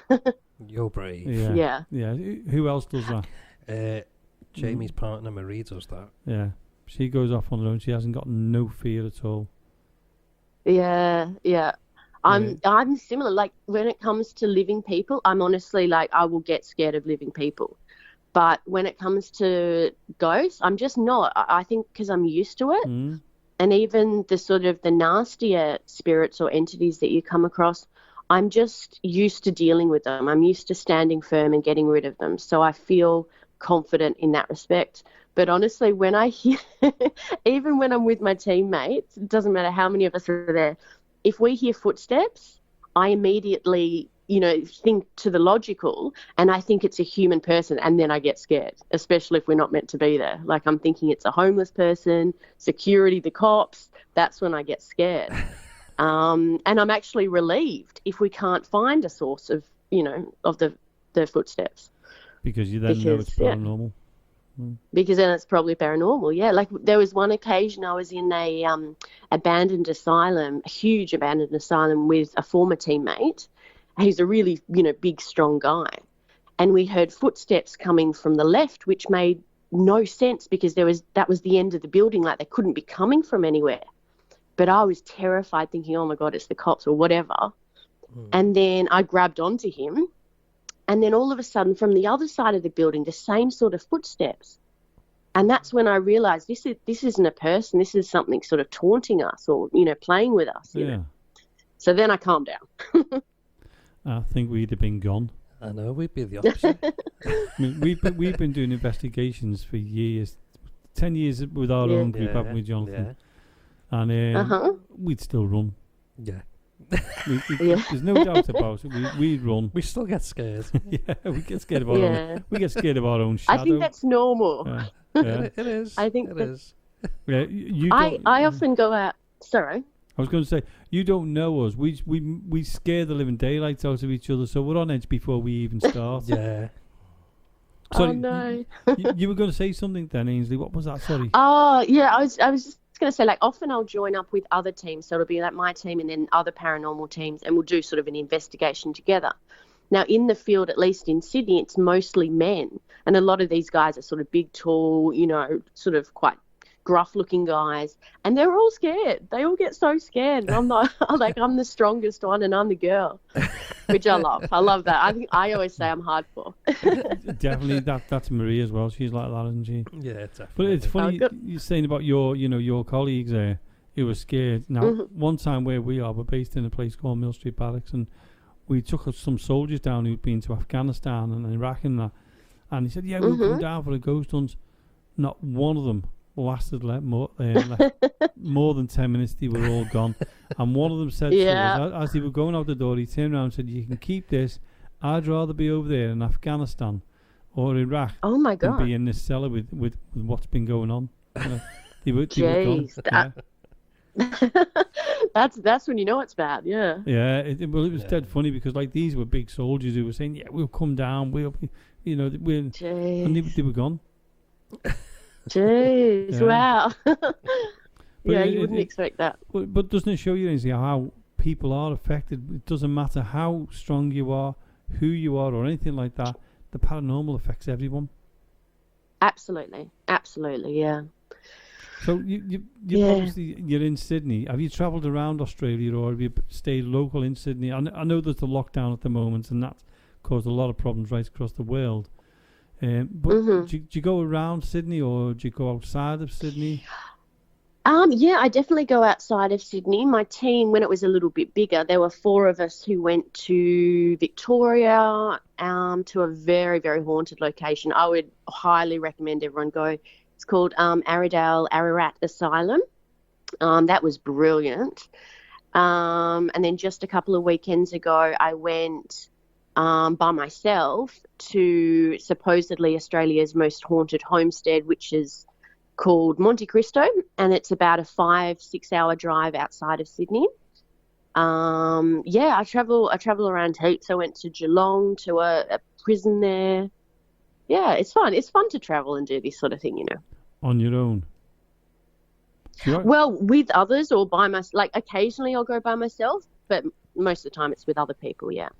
You're brave. Yeah. Who else does that? Jamie's partner, Marie, does that. Yeah. She goes off on her own. She hasn't got no fear at all. Yeah. I'm similar. Like when it comes to living people, I'm honestly like I will get scared of living people. But when it comes to ghosts, I'm just not. I think because I'm used to it. And even the sort of the nastier spirits or entities that you come across, I'm just used to dealing with them. I'm used to standing firm and getting rid of them. So I feel confident in that respect. But honestly, when I hear, even when I'm with my teammates, it doesn't matter how many of us are there, if we hear footsteps, I immediately, think to the logical, and I think it's a human person, and then I get scared, especially if we're not meant to be there. Like I'm thinking it's a homeless person, security, the cops. That's when I get scared. And I'm actually relieved if we can't find a source of, of the footsteps. Because you then know it's paranormal. Because then it's probably paranormal, yeah. Like there was one occasion I was in a abandoned asylum, a huge abandoned asylum with a former teammate. He's a really, big, strong guy. And we heard footsteps coming from the left, which made no sense because that was the end of the building, like they couldn't be coming from anywhere. But I was terrified thinking, oh my God, it's the cops or whatever. And then I grabbed onto him. And then all of a sudden from the other side of the building, the same sort of footsteps. And that's when I realised this isn't a person. This is something sort of taunting us or, playing with us. You know? So then I calmed down. I think we'd have been gone. I know, we'd be the opposite. I mean, we've been doing investigations for years, 10 years with our own group, haven't we, Jonathan? Yeah. And we'd still run. Yeah. There's no doubt about it. We'd run. We still get scared. Yeah, we get scared of our own. We get scared of our own shadow. I think that's normal. Yeah. It is. I think it is. Yeah, I often go out. Sorry. I was going to say, you don't know us. We scare the living daylights out of each other, so we're on edge before we even start. Yeah. Sorry, oh no. you were going to say something then, Ainsley. What was that? Sorry. Oh yeah, I was just going to say, like, often I'll join up with other teams, so it'll be like my team and then other paranormal teams, and we'll do sort of an investigation together. Now, in the field, at least in Sydney, it's mostly men, and a lot of these guys are sort of big, tall, sort of quite gruff-looking guys, and they're all scared. They all get so scared, and I'm not like, I'm the strongest one, and I'm the girl, which I love. I love that. I always say I'm hardcore. Definitely, that's Marie as well. She's like that, isn't she? Yeah, definitely. But it's funny you're saying about your colleagues there who were scared. Now, one time where we're based in a place called Mill Street Barracks, and we took some soldiers down who'd been to Afghanistan and Iraq and that, and he said, "Yeah, we'll come down for a ghost hunt." Not one of them lasted more than 10 minutes. They were all gone, and one of them said to us, as they were going out the door, he turned around and said, "You can keep this. I'd rather be over there in Afghanistan or Iraq than be in this cellar with what's been going on." They were gone. That's when you know it's bad. Yeah. Yeah. It was dead funny because like these were big soldiers who were saying, "Yeah, we'll come down. We'll, and they were gone." Jeez, wow. You wouldn't expect that. But doesn't it show you, Ainsley, how people are affected? It doesn't matter how strong you are, who you are, or anything like that. The paranormal affects everyone. Absolutely, yeah. So you obviously you're in Sydney. Have you travelled around Australia, or have you stayed local in Sydney? I know there's the lockdown at the moment, and that's caused a lot of problems right across the world. But do you go around Sydney, or do you go outside of Sydney? I definitely go outside of Sydney. My team, when it was a little bit bigger, there were 4 of us who went to Victoria, to a very, very haunted location. I would highly recommend everyone go. It's called Ararat Asylum. That was brilliant. And then just a couple of weekends ago, I went by myself to supposedly Australia's most haunted homestead, which is called Monte Cristo, and it's about a 5-6 hour drive outside of Sydney. I travel around heaps. I went to Geelong, to a prison there. Yeah, it's fun. It's fun to travel and do this sort of thing, On your own? Well, with others or by myself. Like, occasionally I'll go by myself, but most of the time it's with other people, yeah.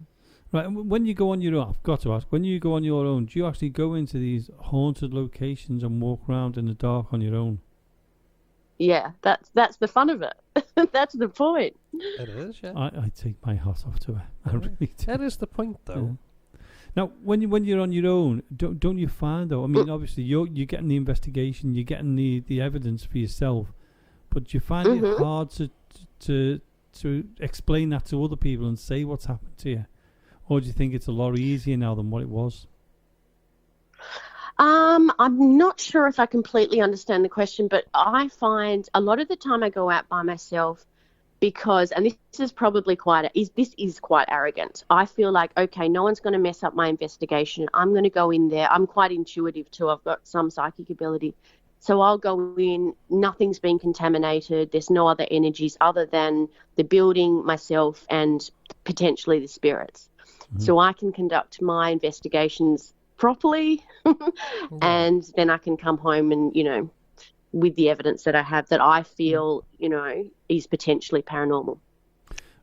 Right, and when you go on your own, I've got to ask, when you go on your own, do you actually go into these haunted locations and walk around in the dark on your own? Yeah, that's the fun of it. That's the point. It is, yeah. I take my hat off to her. I really do. That is the point, though. Yeah. Now, when you're on your own, don't you find, though, I mean, obviously you're getting the investigation, you're getting the evidence for yourself, but do you find it hard to explain that to other people and say what's happened to you? Or do you think it's a lot easier now than what it was? I'm not sure if I completely understand the question, but I find a lot of the time I go out by myself because, and this is probably quite arrogant. I feel like, okay, no one's going to mess up my investigation. I'm going to go in there. I'm quite intuitive too. I've got some psychic ability. So I'll go in, nothing's been contaminated. There's no other energies other than the building, myself, and potentially the spirits. So I can conduct my investigations properly and then I can come home and, with the evidence that I have that I feel, is potentially paranormal.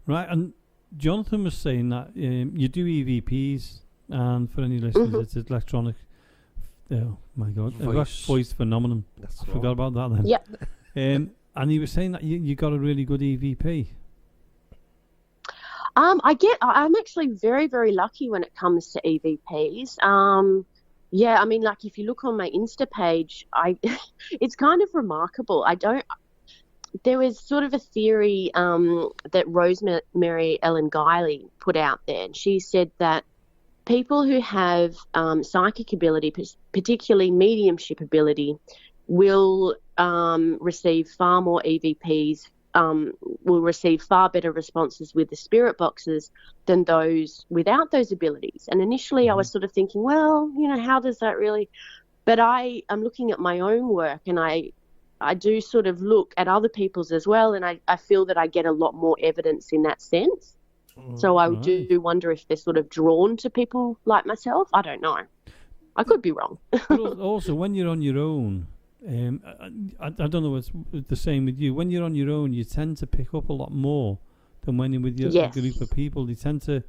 Right. And Jonathan was saying that you do EVPs, and for any listeners, it's electronic, oh my God, voice phenomenon. I forgot about that then. Yep. And he was saying that you got a really good EVP. I'm actually very, very lucky when it comes to EVPs. I mean, like if you look on my Insta page, it's kind of remarkable. There was sort of a theory that Rosemary Ellen Guiley put out there, and she said that people who have psychic ability, particularly mediumship ability, will receive far more EVPs, will receive far better responses with the spirit boxes than those without those abilities. And initially I was sort of thinking, well, how does that really... But I'm looking at my own work, and I do sort of look at other people's as well, and I feel that I get a lot more evidence in that sense. So I do wonder if they're sort of drawn to people like myself. I don't know. I could be wrong. But also, when you're on your own, I don't know what's the same with you. When you're on your own, you tend to pick up a lot more than when you're with your group of people. You tend to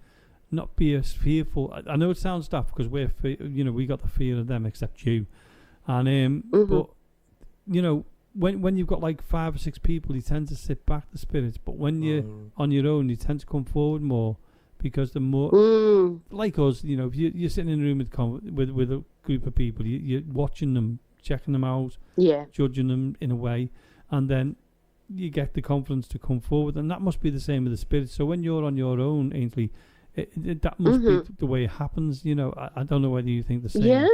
not be as fearful. I know it sounds daft because we got the fear of them, except you. And but when you've got like 5 or 6 people, you tend to sit back, the spirits. But when you're on your own, you tend to come forward more, because the more like us, if you're sitting in a room with a group of people, you're watching them, checking them out, judging them in a way, and then you get the confidence to come forward. And that must be the same with the spirits. So when you're on your own, Ainsley, that must be the way it happens. I don't know whether you think the same. Yeah.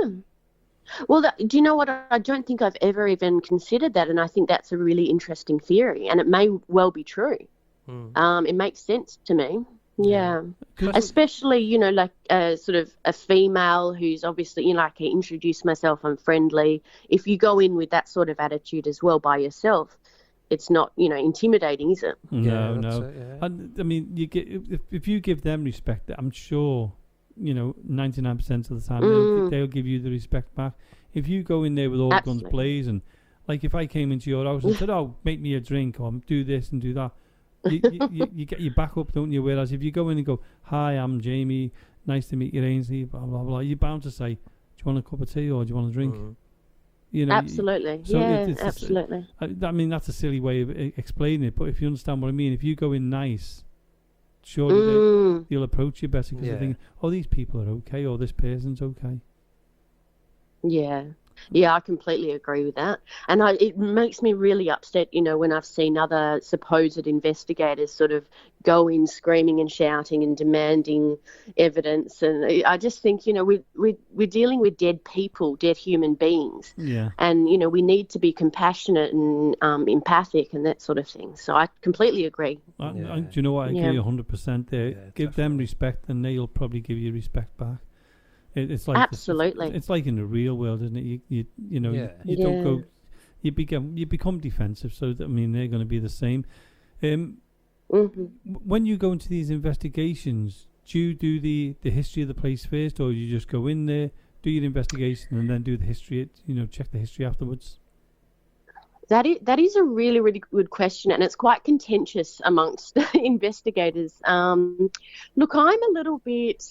Well, do you know what? I don't think I've ever even considered that, and I think that's a really interesting theory, and it may well be true. It makes sense to me. Yeah. Especially, like sort of a female who's obviously, I can introduce myself, I'm friendly. If you go in with that sort of attitude as well by yourself, it's not, intimidating, is it? No. It, yeah. And I mean, you get if you give them respect, I'm sure, 99% of the time they'll give you the respect back. If you go in there with all guns blazing, like if I came into your house and said, "Oh, make me a drink," or "Do this and do that," you get your back up, don't you? Whereas if you go in and go, "Hi, I'm Jamie. Nice to meet you, Ainsley," blah blah blah, you're bound to say, "Do you want a cup of tea or do you want a drink?" Absolutely. So absolutely. I mean, that's a silly way of explaining it, but if you understand what I mean, if you go in nice, surely they'll approach you better, because they're thinking, "Oh, these people are okay," or "This person's okay." Yeah, I completely agree with that. And it makes me really upset, when I've seen other supposed investigators sort of go in screaming and shouting and demanding evidence. And I just think, we're dealing with dead people, dead human beings. Yeah. And, we need to be compassionate and empathic and that sort of thing. So I completely agree. Do you know what? I agree 100% there. Give them respect, and they'll probably give you respect back. It's like absolutely. It's like in the real world, isn't it? You don't go. You become defensive. So they're going to be the same. When you go into these investigations, do you do the history of the place first, or you just go in there, do your investigation, and then do the history? Check the history afterwards. That is a really, really good question, and it's quite contentious amongst investigators. Look, I'm a little bit.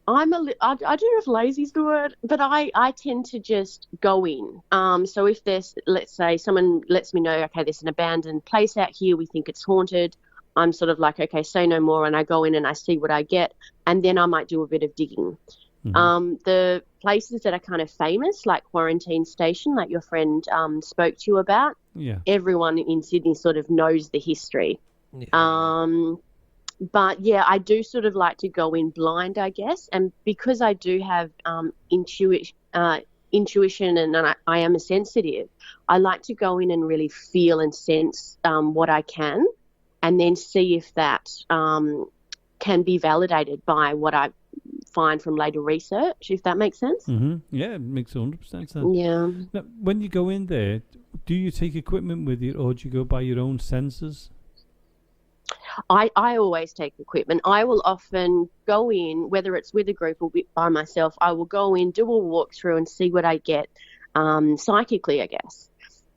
I don't know if lazy's the word, but I tend to just go in. So if there's, let's say, someone lets me know, okay, there's an abandoned place out here, we think it's haunted, I'm sort of like, okay, say no more, and I go in and I see what I get, and then I might do a bit of digging. The places that are kind of famous, like Quarantine Station, like your friend spoke to you about, everyone in Sydney sort of knows the history. But I do sort of like to go in blind, I guess, and because I do have intuition and I am a sensitive, I like to go in and really feel and sense what I can, and then see if that can be validated by what I find from later research, if that makes sense. Yeah, it makes 100% sense. Yeah. Now, when you go in there, do you take equipment with you, or do you go by your own senses? I always take equipment. I will often go in, whether it's with a group or by myself, I will go in, do a walkthrough and see what I get psychically, I guess.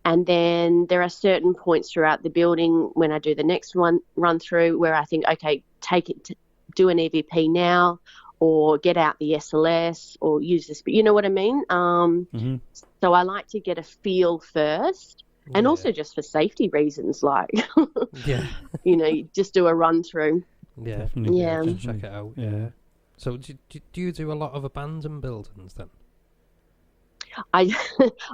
And then there are certain points throughout the building when I do the next run through where I think, okay, do an EVP now, or get out the SLS, or use this. You know what I mean? So I like to get a feel first. And also just for safety reasons, like, just do a run through. Yeah, definitely. Yeah. Just check it out. Yeah. So do you do a lot of abandoned buildings then? I'm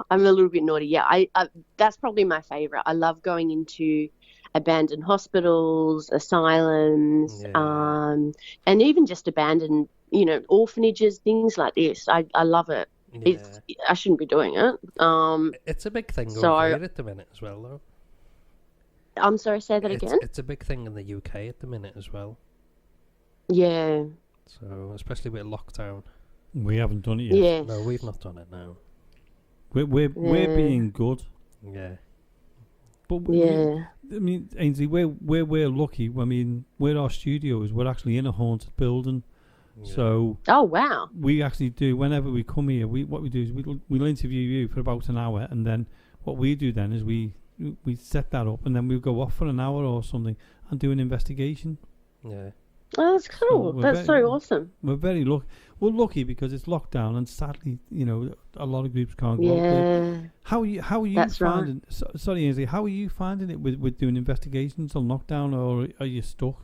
a little bit naughty. Yeah, I that's probably my favourite. I love going into abandoned hospitals, asylums, and even just abandoned orphanages, things like this. I love it. Yeah. I shouldn't be doing it. It's a big thing over here at the minute as well, though. I'm sorry, say that again? It's a big thing in the UK at the minute as well. Yeah. So, especially with lockdown. We haven't done it yet. Yes. No, we've not done it now. We're being good. Yeah. But Ainsley, we're lucky. I mean, where our studio is, we're actually in a haunted building. Yeah. So. Oh wow. We actually do. Whenever we come here, what we do is we'll interview you for about an hour, and then what we do then is we set that up, and then we'll go off for an hour or something and do an investigation. Yeah. Oh, that's cool. That's so awesome. We're very lucky. We're lucky because it's locked down, and sadly, a lot of groups can't go out there. How are you that's finding? Right. Sorry, Ainsley. How are you finding it with doing investigations on lockdown, or are you stuck?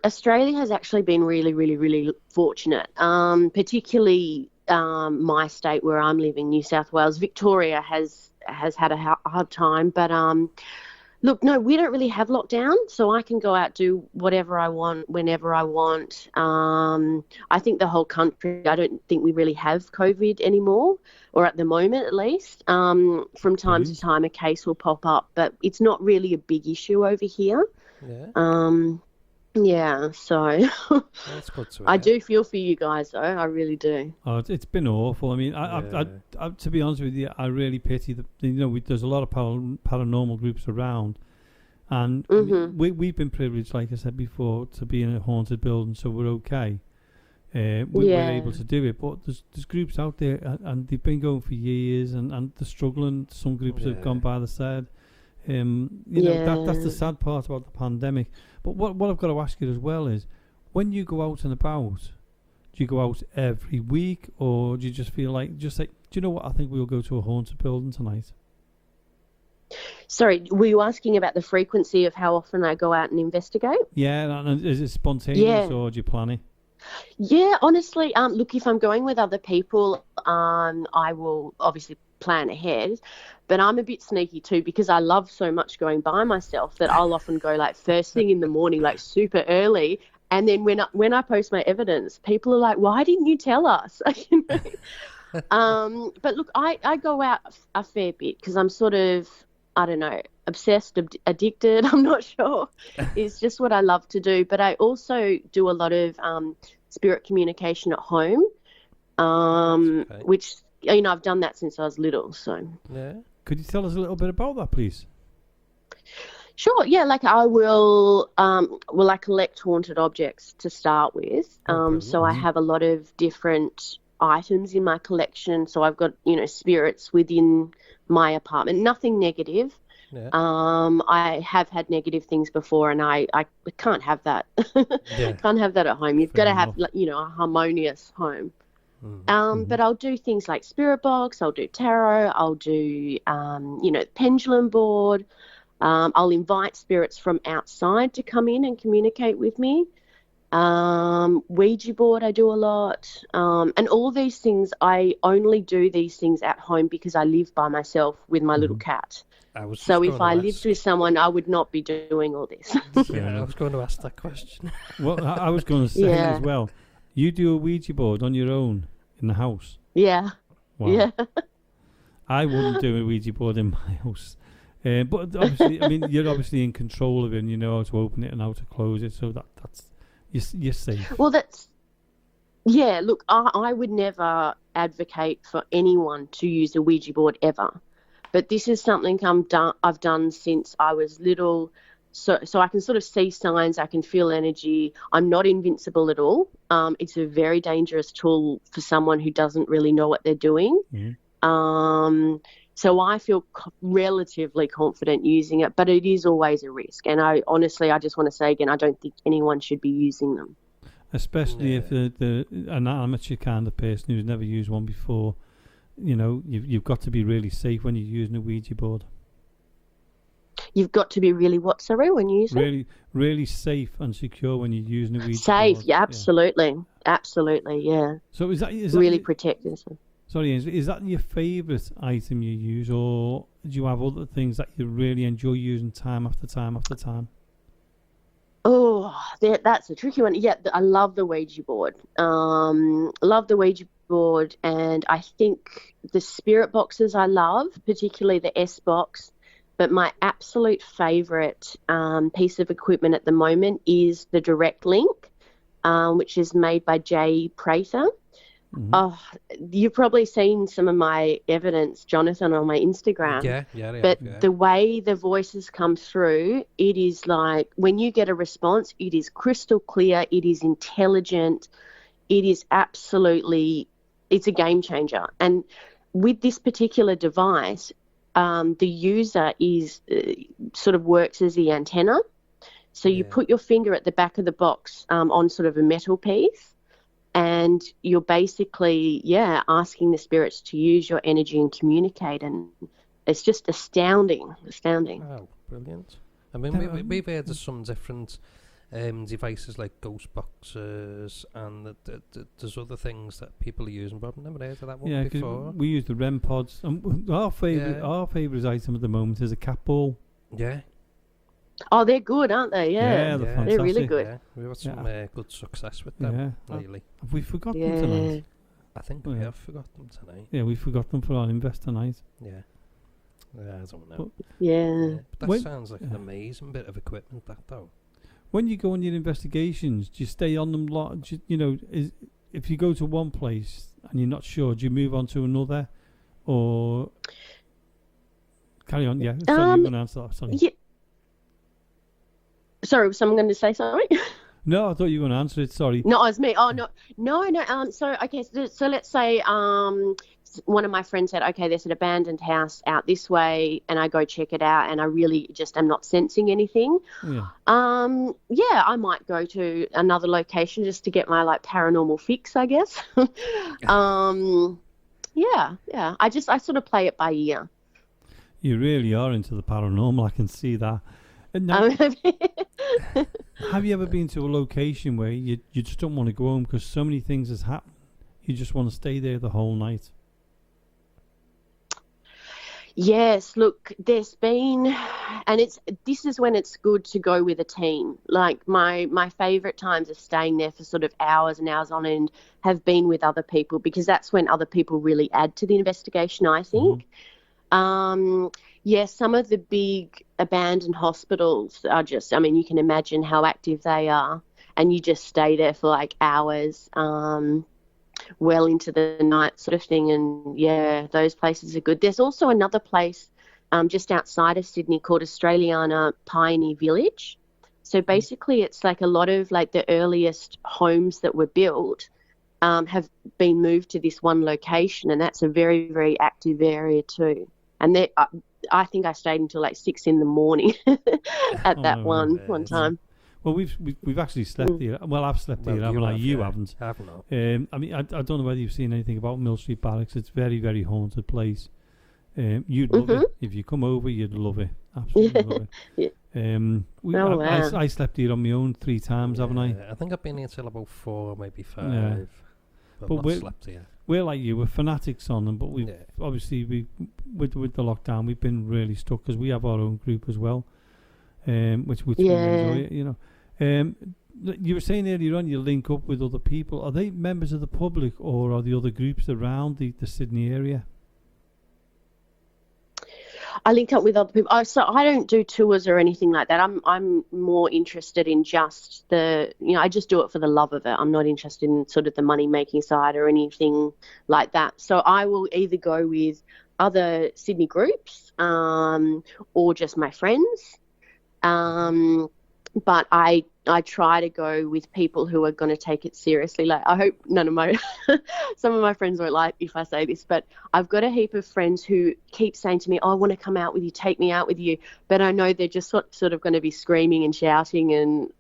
Australia has actually been really, really, really fortunate. Particularly my state where I'm living, New South Wales. Victoria has had a hard time, but look, no, we don't really have lockdown, so I can go out, do whatever I want, whenever I want. I think the whole country, I don't think we really have COVID anymore, or at the moment at least. From time to time a case will pop up, but it's not really a big issue over here. Yeah. So that's good to hear. I do feel for you guys, though. I really do. Oh, it's been awful. I mean, I to be honest with you, I really pity there's a lot of paranormal groups around, and we've been privileged, like I said before, to be in a haunted building, so we're okay. We're able to do it, but there's groups out there, and they've been going for years, and they're struggling. Some groups have gone by the side. That's the sad part about the pandemic. But what I've got to ask you as well is, when you go out and about, do you go out every week, or do you just feel like, do you know what, I think we'll go to a haunted building tonight? Sorry, were you asking about the frequency of how often I go out and investigate? Yeah, and is it spontaneous, or do you plan it? Yeah, honestly, look, if I'm going with other people, I will obviously plan ahead, but I'm a bit sneaky too, because I love so much going by myself that I'll often go like first thing in the morning, like super early, and then when I post my evidence, people are like, why didn't you tell us? But look, I go out a fair bit because I'm sort of, I don't know, obsessed, addicted, I'm not sure. It's just what I love to do. But I also do a lot of spirit communication at home, which, I've done that since I was little. So yeah. Could you tell us a little bit about that, please? Sure, yeah, like I will, I collect haunted objects to start with. So I have a lot of different items in my collection. So I've got, spirits within my apartment, nothing negative. Yeah. I have had negative things before, and I can't have that. Can't have that at home. You've got to have, a harmonious home. But I'll do things like spirit box, I'll do tarot, I'll do, pendulum board. I'll invite spirits from outside to come in and communicate with me. Ouija board, I do a lot. And all these things, I only do these things at home because I live by myself with my little cat. So if I lived with someone, I would not be doing all this. I was going to ask that question. Well, I was going to say as well, you do a Ouija board on your own in the house? Yeah. Wow. Yeah. I wouldn't do a Ouija board in my house. But obviously, I mean, you're obviously in control of it, and you know how to open it and how to close it, so that's you're safe. Well, look, I would never advocate for anyone to use a Ouija board ever. But this is something I've done since I was little, so I can sort of see signs, I can feel energy. I'm not invincible at all. It's a very dangerous tool for someone who doesn't really know what they're doing. So I feel relatively confident using it, but it is always a risk. And I just want to say again, I don't think anyone should be using them. Especially if an amateur kind of person who's never used one before. You've got to be really safe when you're using a Ouija board. You've got to be really what, sorry, when you use it? Really safe and secure when you're using a Ouija board. Safe, yeah, absolutely. Yeah. Absolutely, yeah. So is that really protected? Sorry, is that your favourite item you use, or do you have other things that you really enjoy using time after time after time? Oh, that's a tricky one. Yeah, I love the Ouija board. Love the Ouija board, and I think the spirit boxes I love, particularly the S box. But my absolute favourite piece of equipment at the moment is the Direct Link, which is made by Jay Prather. Mm-hmm. Oh, you've probably seen some of my evidence, Jonathan, on my Instagram. Yeah. But the way the voices come through, it is like when you get a response, it is crystal clear, it is intelligent, it is absolutely, it's a game changer. And with this particular device, the user is sort of works as the antenna. So you put your finger at the back of the box on sort of a metal piece, and you're basically, asking the spirits to use your energy and communicate. And it's just astounding. Oh, brilliant. I mean, we've heard of some different devices like ghost boxes, and there's other things that people are using, but I've never heard of that one before. We use the REM pods. Our favourite item at the moment is a cat ball. Yeah. Oh, they're good, aren't they? Yeah, they're fantastic. They're really good. Yeah. We've had some good success with them lately. Have we forgotten them tonight? I think we have forgotten them tonight. Yeah, we forgot them for our investor night. Yeah. I don't know. But But that sounds like an amazing bit of equipment, that though. When you go on your investigations, do you stay on them if you go to one place and you're not sure, do you move on to another, or carry on? Yeah, sorry, you're going to answer that. Sorry. Yeah. Sorry, was someone going to say something? No, I thought you were going to answer it. Sorry. No, it was me. Oh, no. So let's say one of my friends said, okay, there's an abandoned house out this way, and I go check it out, and I really just am not sensing anything. Yeah. I might go to another location just to get my paranormal fix, I guess. I sort of play it by ear. You really are into the paranormal. I can see that. Now, have you ever been to a location where you just don't want to go home because so many things has happened? You just want to stay there the whole night? Yes, look, there's been, and this is when it's good to go with a team. Like my favourite times of staying there for sort of hours and hours on end have been with other people, because that's when other people really add to the investigation, I think. Some of the big abandoned hospitals are just, I mean, you can imagine how active they are, and you just stay there for hours, well into the night sort of thing. And those places are good. There's also another place just outside of Sydney called Australiana Pioneer Village. So basically it's a lot of the earliest homes that were built have been moved to this one location, and that's a very, very active area too. And I think I stayed until 6 in the morning at that one time. Well, we've actually slept here. Well, I've slept here, haven't I? You haven't. I have not. I mean, I don't know whether you've seen anything about Mill Street Barracks. It's a very, very haunted place. You'd love it. If you come over, you'd love it. Absolutely love it. I slept here on my own 3 times, haven't I? I think I've been here till about 4, maybe 5. Yeah. But not slept here. We're like you. We're fanatics on them, but we've obviously with the lockdown, we've been really stuck because we have our own group as well, which we enjoy. You were saying earlier on you link up with other people. Are they members of the public, or are the other groups around the Sydney area? I link up with other people. So I don't do tours or anything like that. I'm more interested in just I just do it for the love of it. I'm not interested in sort of the money making side or anything like that. So I will either go with other Sydney groups or just my friends. But I try to go with people who are going to take it seriously. I hope some of my friends won't like if I say this, but I've got a heap of friends who keep saying to me, I want to come out with you, take me out with you. But I know they're just sort of going to be screaming and shouting and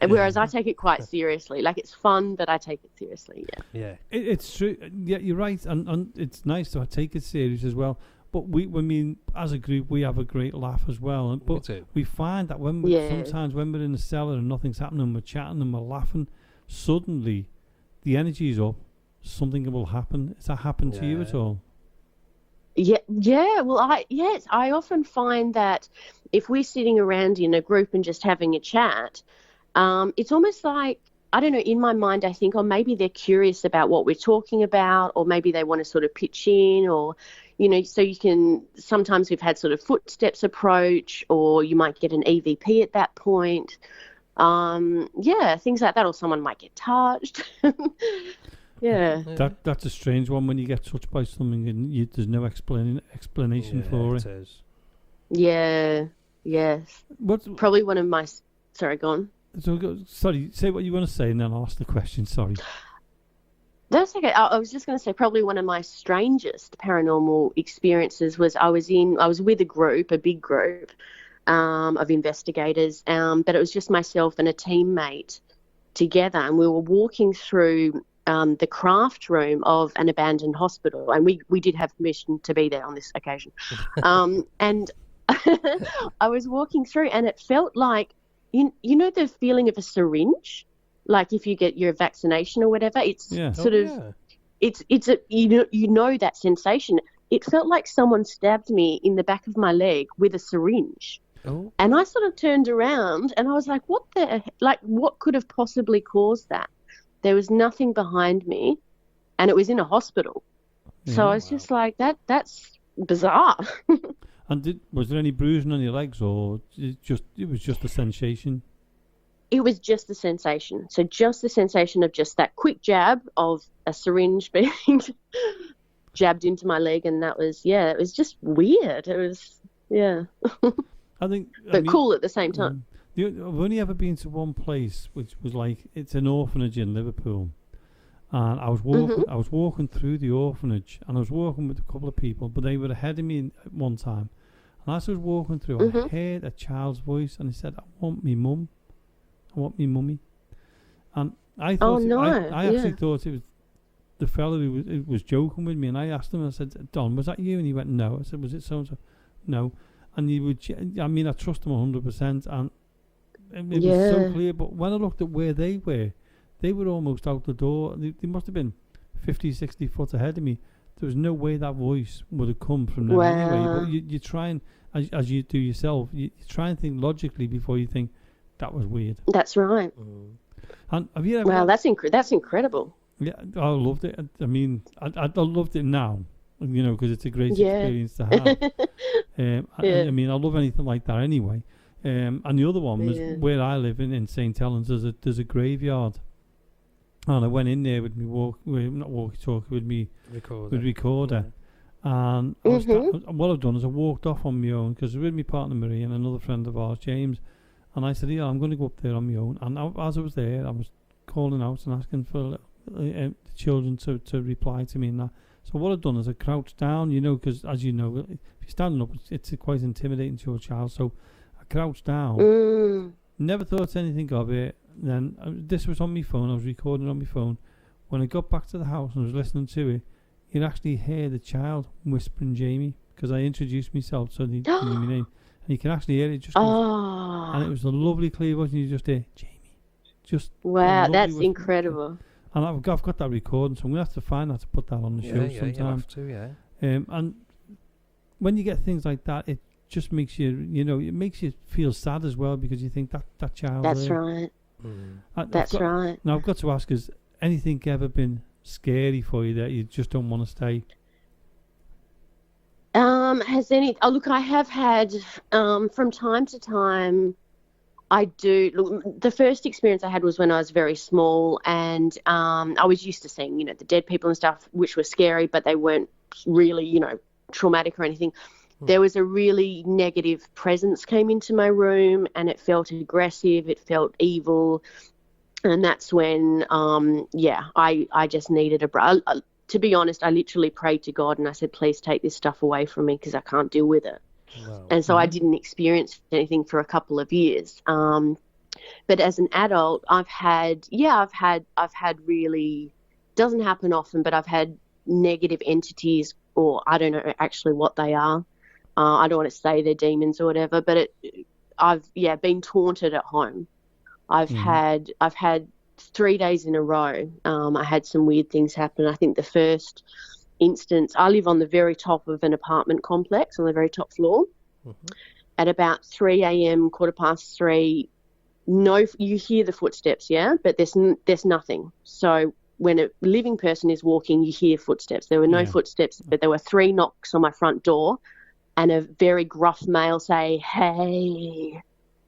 whereas I take it quite seriously. It's fun, but I take it seriously. Yeah. It's true. Yeah, you're right. And it's nice to take it serious as well. But as a group, we have a great laugh as well. But we find that sometimes when we're in the cellar and nothing's happening, we're chatting and we're laughing, suddenly the energy is up, something will happen. Has that happened to you at all? Yeah. Well, I often find that if we're sitting around in a group and just having a chat, it's almost like, I don't know, in my mind, I think, maybe they're curious about what we're talking about, or maybe they want to sort of pitch in, or, so sometimes we've had sort of footsteps approach, or you might get an EVP at that point. Things like that, or someone might get touched. Yeah. That's a strange one when you get touched by something and there's no explanation for it. It is. Yeah. Yes. Probably one of my... Sorry, go on. Sorry, say what you want to say and then I'll ask the question. Sorry. That's okay. I was just going to say probably one of my strangest paranormal experiences was I was with a big group of investigators, but it was just myself and a teammate together, and we were walking through the craft room of an abandoned hospital, and we did have permission to be there on this occasion. And I was walking through, and it felt like, you know the feeling of a syringe, like if you get your vaccination or whatever. It's it's a you know that sensation. It felt like someone stabbed me in the back of my leg with a syringe. Oh. And I sort of turned around and I was like, what could have possibly caused that? There was nothing behind me, and it was in a hospital. So I was just like, that's bizarre. And was there any bruising on your legs, or it was just a sensation? It was just the sensation. So just the sensation of just that quick jab of a syringe being jabbed into my leg, and that was, it was just weird. It was, but cool at the same time. I've only ever been to one place, which was like, it's an orphanage in Liverpool. And I was walking through the orphanage, and I was walking with a couple of people, but they were ahead of me at one time. And as I was walking through, I heard a child's voice, and he said, "I want me mum. I want me mummy." And I thought, I actually thought it was the fellow who was joking with me. And I asked him, I said, "Don, was that you?" And he went, "No." I said, "Was it so-and-so?" "No." And he would, I trust him 100%, and it was so clear. But when I looked at where they were almost out the door. They must have been 50, 60 foot ahead of me. There was no way that voice would have come from them anyway. But you try and, as you do yourself, you try and think logically before you think, that was weird. That's right. And have you ever... Wow, that's incredible. Yeah, I loved it. I mean, I loved it now, because it's a great experience to have. I mean, I love anything like that anyway. And the other one was where I live in St. Helens. There's a graveyard. And I went in there with me with me recorder. And what I've done is I walked off on my own, because I was with my partner Marie and another friend of ours, James. And I said, I'm going to go up there on my own. And as I was there, I was calling out and asking for the children to reply to me and that. So what I've done is I crouched down, because as you know, if you're standing up, it's quite intimidating to your child. So I crouched down. Never thought anything of it. Then this was on my phone. I was recording on my phone. When I got back to the house and I was listening to it, you'd actually hear the child whispering Jamie, because I introduced myself, so they knew my name, and you can actually hear it. And it was a lovely clear voice, and you just hear Jamie. Wow, that's incredible. And I've got that recording, so I'm gonna have to find that to put that on the show sometime. And when you get things like that, it just makes you, it makes you feel sad as well, because you think that child. That's right. That's right. Now I've got to ask, has anything ever been scary for you that you just don't want to stay? Look, I have had from time to time. I do. Look, the first experience I had was when I was very small, and I was used to seeing, the dead people and stuff, which were scary, but they weren't really, traumatic or anything. There was a really negative presence came into my room, and it felt aggressive, it felt evil, and that's when, I just needed a break. To be honest, I literally prayed to God, and I said, please take this stuff away from me, because I can't deal with it. Wow. And so I didn't experience anything for a couple of years. But as an adult, I've had really, doesn't happen often, but I've had negative entities, or I don't know actually what they are. I don't want to say they're demons or whatever, but I've been taunted at home. I've had 3 days in a row. I had some weird things happen. I think the first instance, I live on the very top of an apartment complex on the very top floor. Mm-hmm. At about 3 a.m., 3:15, you hear the footsteps, yeah, but there's nothing. So when a living person is walking, you hear footsteps. There were no footsteps, but there were 3 knocks on my front door and a very gruff male say, "Hey,"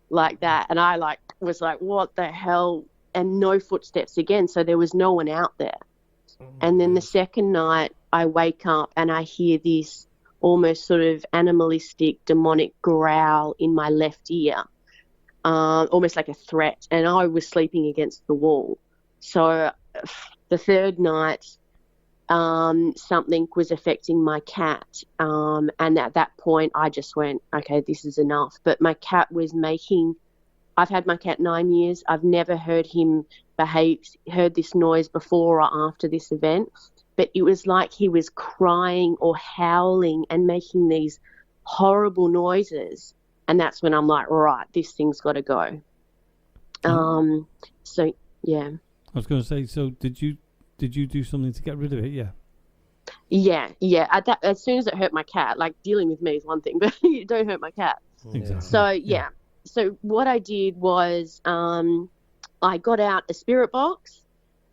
like that. And I was like, what the hell? And no footsteps again. So there was no one out there. And then the second night I wake up and I hear this almost sort of animalistic, demonic growl in my left ear, almost like a threat. And I was sleeping against the wall. So the third night, something was affecting my cat. And at that point, I just went, okay, this is enough. But my cat was I've had my cat 9 years. I've never heard him heard this noise before or after this event. But it was like he was crying or howling and making these horrible noises. And that's when I'm like, right, this thing's got to go. So, yeah. I was going to say, so did you do something to get rid of it? Yeah. Yeah. As soon as it hurt my cat, like dealing with me is one thing, but you don't hurt my cat. Exactly. So, yeah. So what I did was I got out a spirit box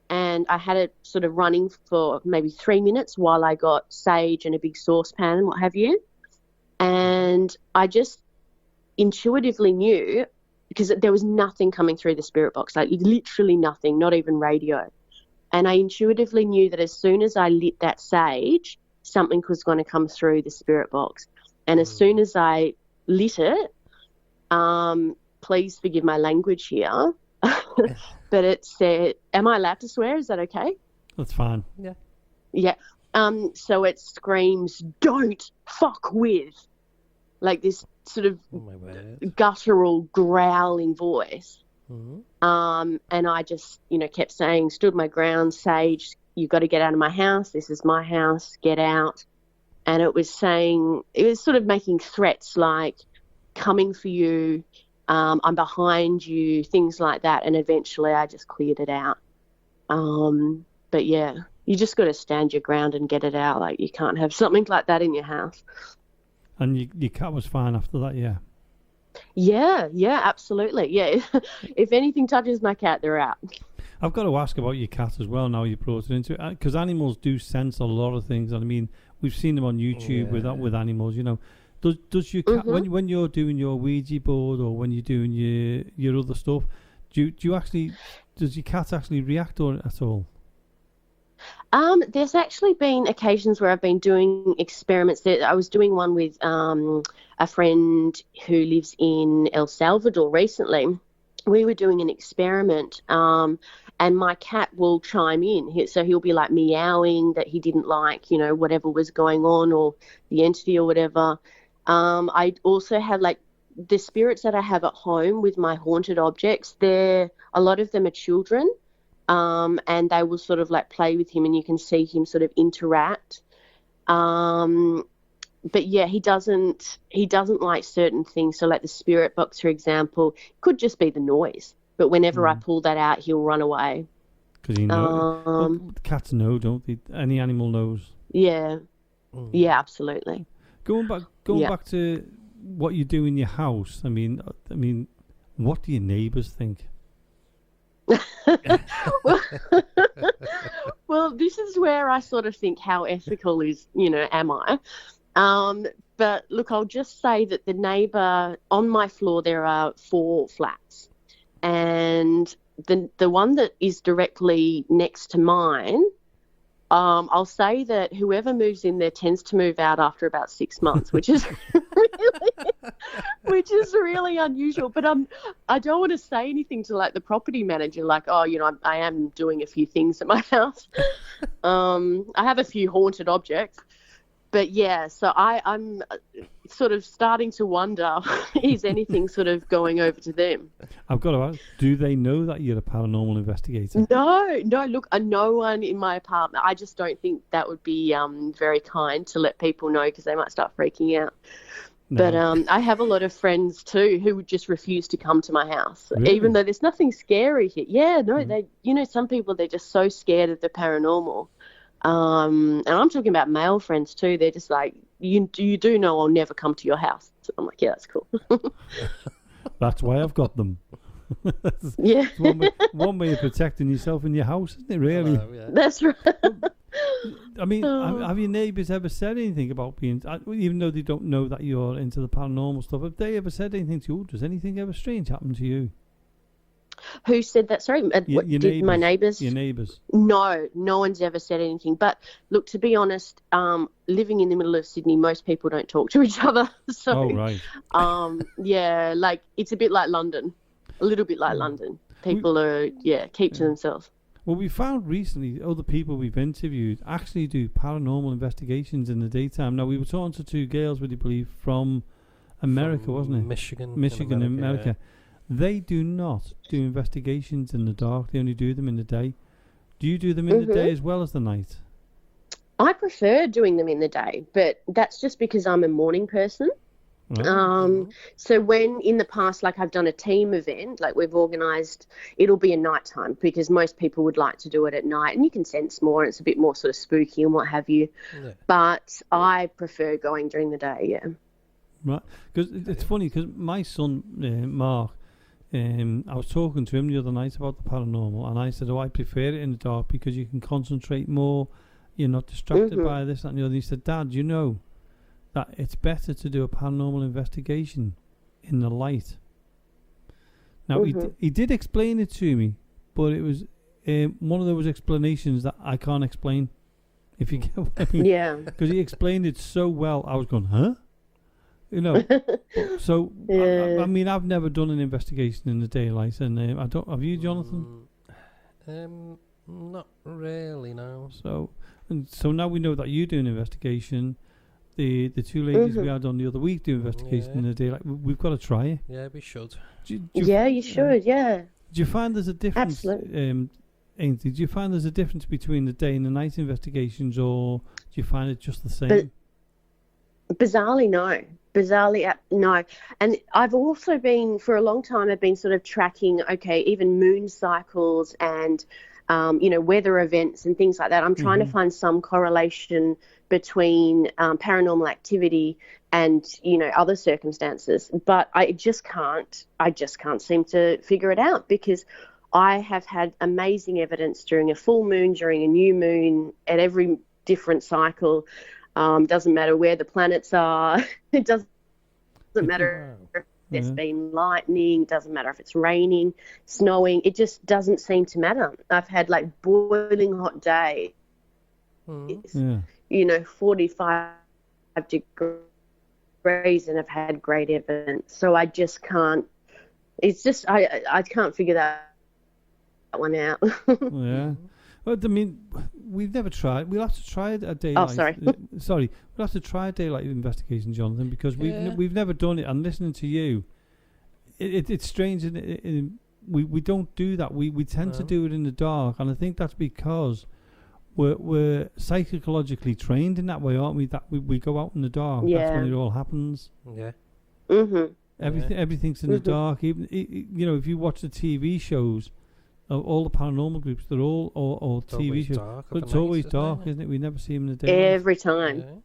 and I had it sort of running for maybe 3 minutes while I got sage and a big saucepan and what have you. And I just intuitively knew, because there was nothing coming through the spirit box, like literally nothing, not even radio. And I intuitively knew that as soon as I lit that sage, something was going to come through the spirit box. And as soon as I lit it, please forgive my language here, but it said, am I allowed to swear? Is that okay? That's fine. Yeah. Yeah. So it screams, "Don't fuck with," like this sort of guttural growling voice. Mm-hmm. And I just, kept saying, stood my ground, sage, you've got to get out of my house. This is my house. Get out. And it was sort of making threats like, coming for you, I'm behind you, things like that. And eventually I just cleared it out. But yeah, you just got to stand your ground and get it out. Like, you can't have something like that in your house. And your cat was fine after that, yeah? Yeah, absolutely. Yeah, if anything touches my cat, they're out. I've got to ask about your cat as well now you brought it into it, because animals do sense a lot of things. And I mean, we've seen them on YouTube with animals, Does your cat, when you're doing your Ouija board or when you're doing your other stuff, does your cat actually react at all? There's actually been occasions where I've been doing experiments. I was doing one with a friend who lives in El Salvador recently. We were doing an experiment, and my cat will chime in. So he'll be like meowing that he didn't like, whatever was going on or the entity or whatever. I also have the spirits that I have at home with my haunted objects. A lot of them are children, and they will sort of play with him, and you can see him sort of interact. But yeah, he doesn't like certain things. So the spirit box, for example, could just be the noise, but whenever I pull that out, he'll run away. Because he knows. Cats know, don't they? Any animal knows. Yeah. Yeah, absolutely. Going back to what you do in your house, I mean, what do your neighbours think? Well, this is where I sort of think, how ethical am I? But look, I'll just say that the neighbour on my floor, there are 4 flats, and the one that is directly next to mine, I'll say that whoever moves in there tends to move out after about 6 months, which is really unusual. But I don't want to say anything to the property manager, I am doing a few things at my house. I have a few haunted objects. But yeah, so I'm sort of starting to wonder, is anything sort of going over to them? I've got to ask, do they know that you're a paranormal investigator? No, look, no one in my apartment. I just don't think that would be very kind to let people know, because they might start freaking out. No. But I have a lot of friends too who would just refuse to come to my house, really? Even though there's nothing scary here. Yeah, no, they, some people, they're just so scared of the paranormal. And I'm talking about male friends too. They're just like, you do know I'll never come to your house. So I'm like, yeah, that's cool. That's why I've got them. Yeah. It's one way of protecting yourself in your house, isn't it, really? Yeah. That's right. I mean, have your neighbours ever said anything about being, even though they don't know that you're into the paranormal stuff, have they ever said anything to you? Does anything ever strange happen to you? Who said that? Sorry, my neighbours? Your neighbours. No one's ever said anything. But look, to be honest, living in the middle of Sydney, most people don't talk to each other. So, oh, right. Yeah, like it's a bit like London, a little bit like London. People keep to themselves. Well, we found recently other people we've interviewed actually do paranormal investigations in the daytime. Now, we were talking to two girls, would you believe, from America, wasn't it? Michigan, America. Yeah. They do not do investigations in the dark. They only do them in the day. Do you do them in the day as well as the night? I prefer doing them in the day, but that's just because I'm a morning person. Right. So when in the past, like I've done a team event, like we've organised, it'll be a nighttime because most people would like to do it at night and you can sense more and it's a bit more sort of spooky and what have you. Yeah. But I prefer going during the day, yeah. Right, because it's funny because my son, Mark, I was talking to him the other night about the paranormal and I said, I prefer it in the dark because you can concentrate more, you're not distracted by this, that and the other. He said, Dad, you know that it's better to do a paranormal investigation in the light. Now, he did explain it to me, but it was one of those explanations that I can't explain, if you get what I mean. Yeah. Because he explained it so well, I was going, huh? You know, so I mean, I've never done an investigation in the daylight, and I don't. Have you, Jonathan? Not really, no. So now we know that you do an investigation. The two ladies we had on the other week do investigation in the daylight. We've got to try it. Yeah, we should. You should. Yeah. Do you find there's a difference? Absolutely. Ainsley, do you find there's a difference between the day and the night investigations, or do you find it just the same? Bizarrely, no. No. And I've also been, for a long time, I've been sort of tracking, even moon cycles and, weather events and things like that. I'm trying to find some correlation between paranormal activity and, other circumstances. But I just can't seem to figure it out because I have had amazing evidence during a full moon, during a new moon, at every different cycle. Doesn't matter where the planets are. It doesn't matter if there's been lightning. Doesn't matter if it's raining, snowing. It just doesn't seem to matter. I've had like boiling hot days. 45 degrees, and I've had great evidence. So I just can't. It's just I can't figure that one out. Yeah. Well, I mean, we've never tried. We'll have to try a daylight. Oh, sorry. Sorry, we'll have to try a daylight investigation, Jonathan, because we've never done it. And listening to you, it's strange. We don't do that. We tend to do it in the dark, and I think that's because we're psychologically trained in that way, aren't we? That we go out in the dark. Yeah. That's when it all happens. Yeah. Everything's in the dark. Even if you watch the TV shows. All the paranormal groups, they're all TV shows. But it's always dark, isn't it? We never see them in the day. Every time,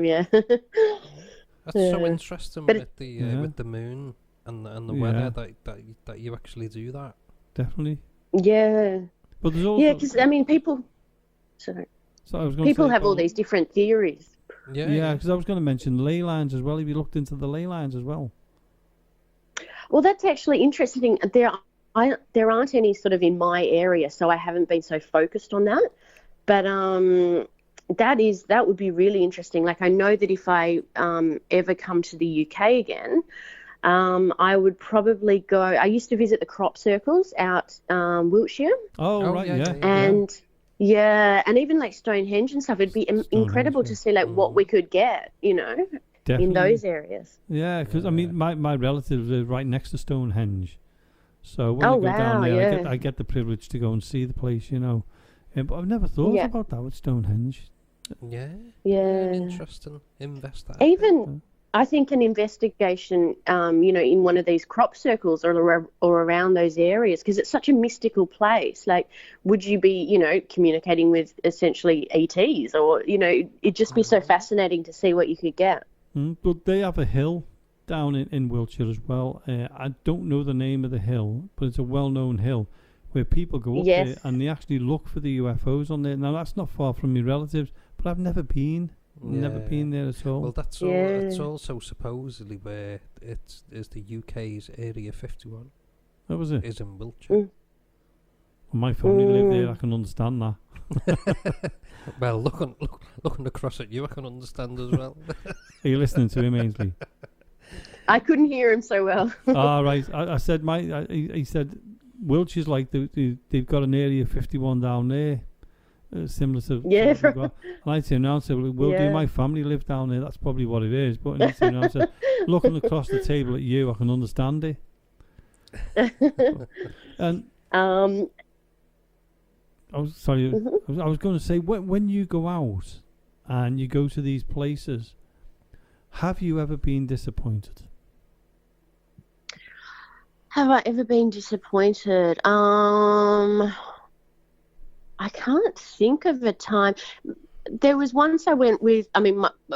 yeah. That's so interesting with the moon and the weather that you actually do that. Definitely. Yeah. But there's also because people. Sorry. People have all these different theories. Yeah, because I was going to mention ley lines as well. Have you looked into the ley lines as well? Well, that's actually interesting. There aren't any sort of in my area, so I haven't been so focused on that. But that would be really interesting. Like I know that if I ever come to the UK again, I would probably go. I used to visit the crop circles out Wiltshire. Oh right, yeah. And and even like Stonehenge and stuff. It'd be incredible to see like what we could get, Definitely. In those areas. Yeah, because I mean, my relatives are right next to Stonehenge. So when I go down there, I get the privilege to go and see the place, But I've never thought about that with Stonehenge. Yeah. Yeah. Interesting. Invest that. I think an investigation, in one of these crop circles or around those areas, because it's such a mystical place. Like, would you be, communicating with essentially ETs, or it'd just be so fascinating to see what you could get. But they have a hill down in Wiltshire as well. I don't know the name of the hill, but it's a well-known hill where people go up there and they actually look for the UFOs on there. Now, that's not far from my relatives, but I've never been. Never been there at all. Well, that's all. It's also supposedly where is the UK's Area 51. What was it? Is in Wiltshire. Well, my family live there. I can understand that. Well, looking across at you, I can understand as well. Are you listening to him, Ainsley? I couldn't hear him so well. Right. I said he said Wiltshire's like they've got an Area 51 down there. Similar to and I turned around and said, well, do my family live down there? That's probably what it is. But he turned around and said, looking across the table at you, I can understand it. And I was sorry, I was going to say, when you go out and you go to these places, have you ever been disappointed? Have I ever been disappointed? I can't think of a time. There was once I went with,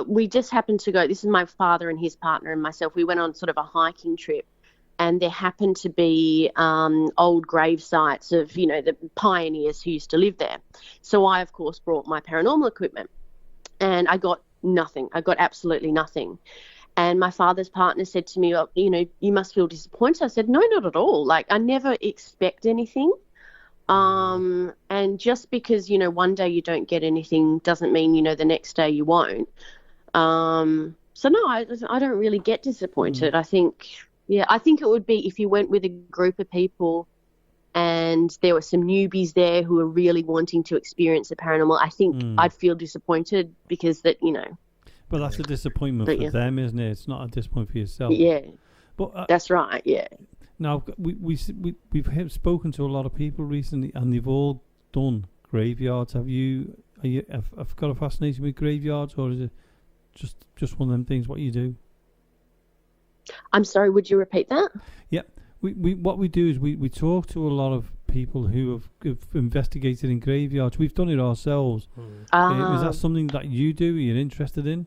we just happened to go, this is my father and his partner and myself. We went on sort of a hiking trip, and there happened to be old grave sites of, the pioneers who used to live there. So I, of course, brought my paranormal equipment, and I got nothing. I got absolutely nothing. And my father's partner said to me, you must feel disappointed. I said, no, not at all. Like, I never expect anything. And just because, one day you don't get anything doesn't mean, the next day you won't. So no, I don't really get disappointed. I think it would be if you went with a group of people and there were some newbies there who were really wanting to experience the paranormal. I think I'd feel disappointed because that, But that's a disappointment for them, isn't it? It's not a disappointment for yourself. Yeah. But that's right, yeah. Now, we've spoken to a lot of people recently, and they've all done graveyards. Have got a fascination with graveyards, or is it just one of them things? What you do? I'm sorry. Would you repeat that? Yeah. What we do is we talk to a lot of people who have investigated in graveyards. We've done it ourselves. Is that something that you do? You're interested in?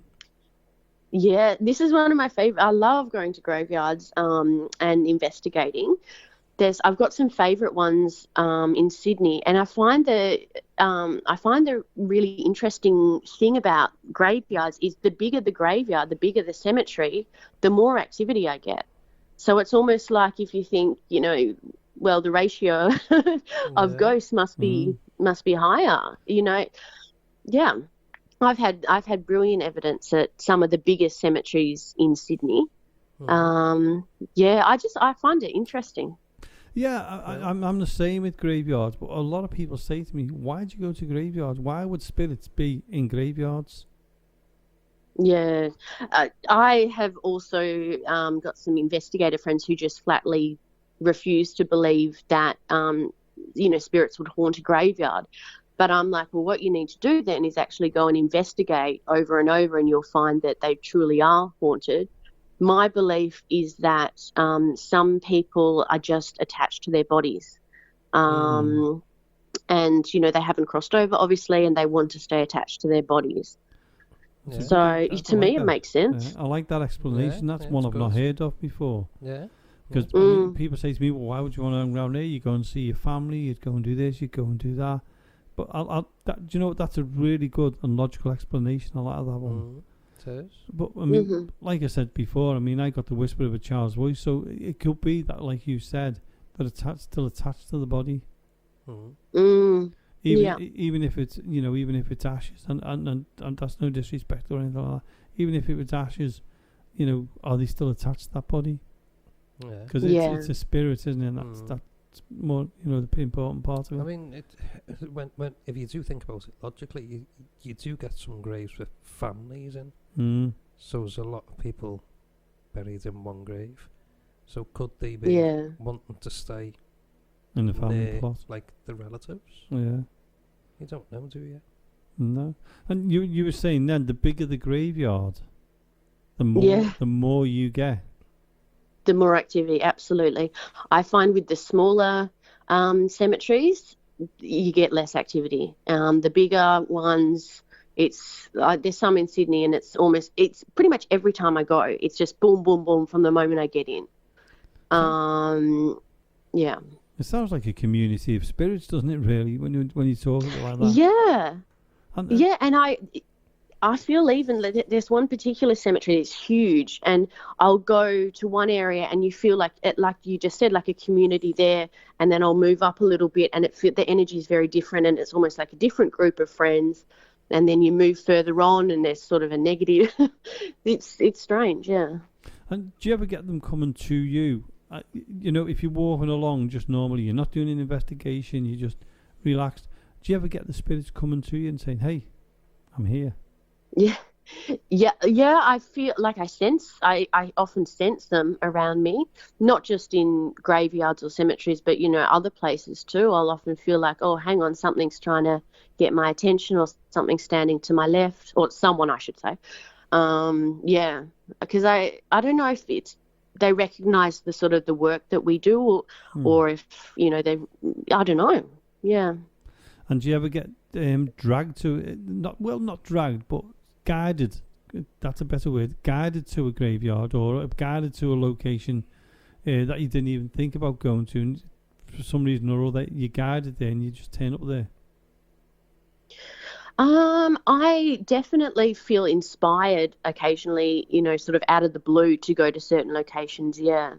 Yeah, this is one of my favorite. I love going to graveyards and investigating. I've got some favorite ones in Sydney, and I find the really interesting thing about graveyards is the bigger the graveyard, the bigger the cemetery, the more activity I get. So it's almost like if you think, well, the ratio of ghosts must be higher. Yeah. I've had brilliant evidence at some of the biggest cemeteries in Sydney. I find it interesting. Yeah, I'm the same with graveyards, but a lot of people say to me, "Why do you go to graveyards? Why would spirits be in graveyards?" Yeah, I have also got some investigator friends who just flatly refuse to believe that spirits would haunt a graveyard. But I'm like, well, what you need to do then is actually go and investigate over and over, and you'll find that they truly are haunted. My belief is that some people are just attached to their bodies. And, they haven't crossed over, obviously, and they want to stay attached to their bodies. Yeah. So to me, it makes sense. I like that explanation. That's one I've not heard of before. Yeah. Because people say to me, well, why would you want to go around there? You go and see your family, you'd go and do this, you'd go and do that. But do you know what? That's a really good and logical explanation. I like that one. It is. But like I said before, I got the whisper of a child's voice, so it could be that, like you said, that it's still attached to the body. Even if it's even if it's ashes, and that's no disrespect or anything like that. Even if it was ashes, are they still attached to that body? Yeah. Because it's a spirit, isn't it? And that's more, the important part of it. When if you do think about it logically, you do get some graves with families in. So there's a lot of people buried in one grave. So could they be wanting to stay in the family plot, like the relatives? Yeah. You don't know, do you? No. And you were saying then, the bigger the graveyard, the more you get. The more activity, absolutely. I find with the smaller cemeteries, you get less activity. The bigger ones, it's there's some in Sydney, and it's pretty much every time I go, it's just boom, boom, boom from the moment I get in. Yeah. It sounds like a community of spirits, doesn't it? Really, when you talk about it like that. Yeah. Yeah, and I feel even there's one particular cemetery that's huge, and I'll go to one area and you feel like you just said, like a community there, and then I'll move up a little bit and the energy is very different, and it's almost like a different group of friends, and then you move further on and there's sort of a negative. It's strange, yeah. And do you ever get them coming to you? If you're walking along just normally, you're not doing an investigation, you're just relaxed. Do you ever get the spirits coming to you and saying, "Hey, I'm here"? Yeah. I feel like I often sense them around me, not just in graveyards or cemeteries, but other places too. I'll often feel like, oh, hang on, something's trying to get my attention, or something standing to my left, or someone, I should say. Yeah, because I don't know if they recognise the sort of the work that we do, or if they, I don't know. Yeah. And do you ever get dragged to not dragged, but guided? That's a better word. Guided to a graveyard, or guided to a location that you didn't even think about going to, and for some reason or other you're guided there and you just turn up there. I definitely feel inspired occasionally, sort of out of the blue, to go to certain locations. Yeah.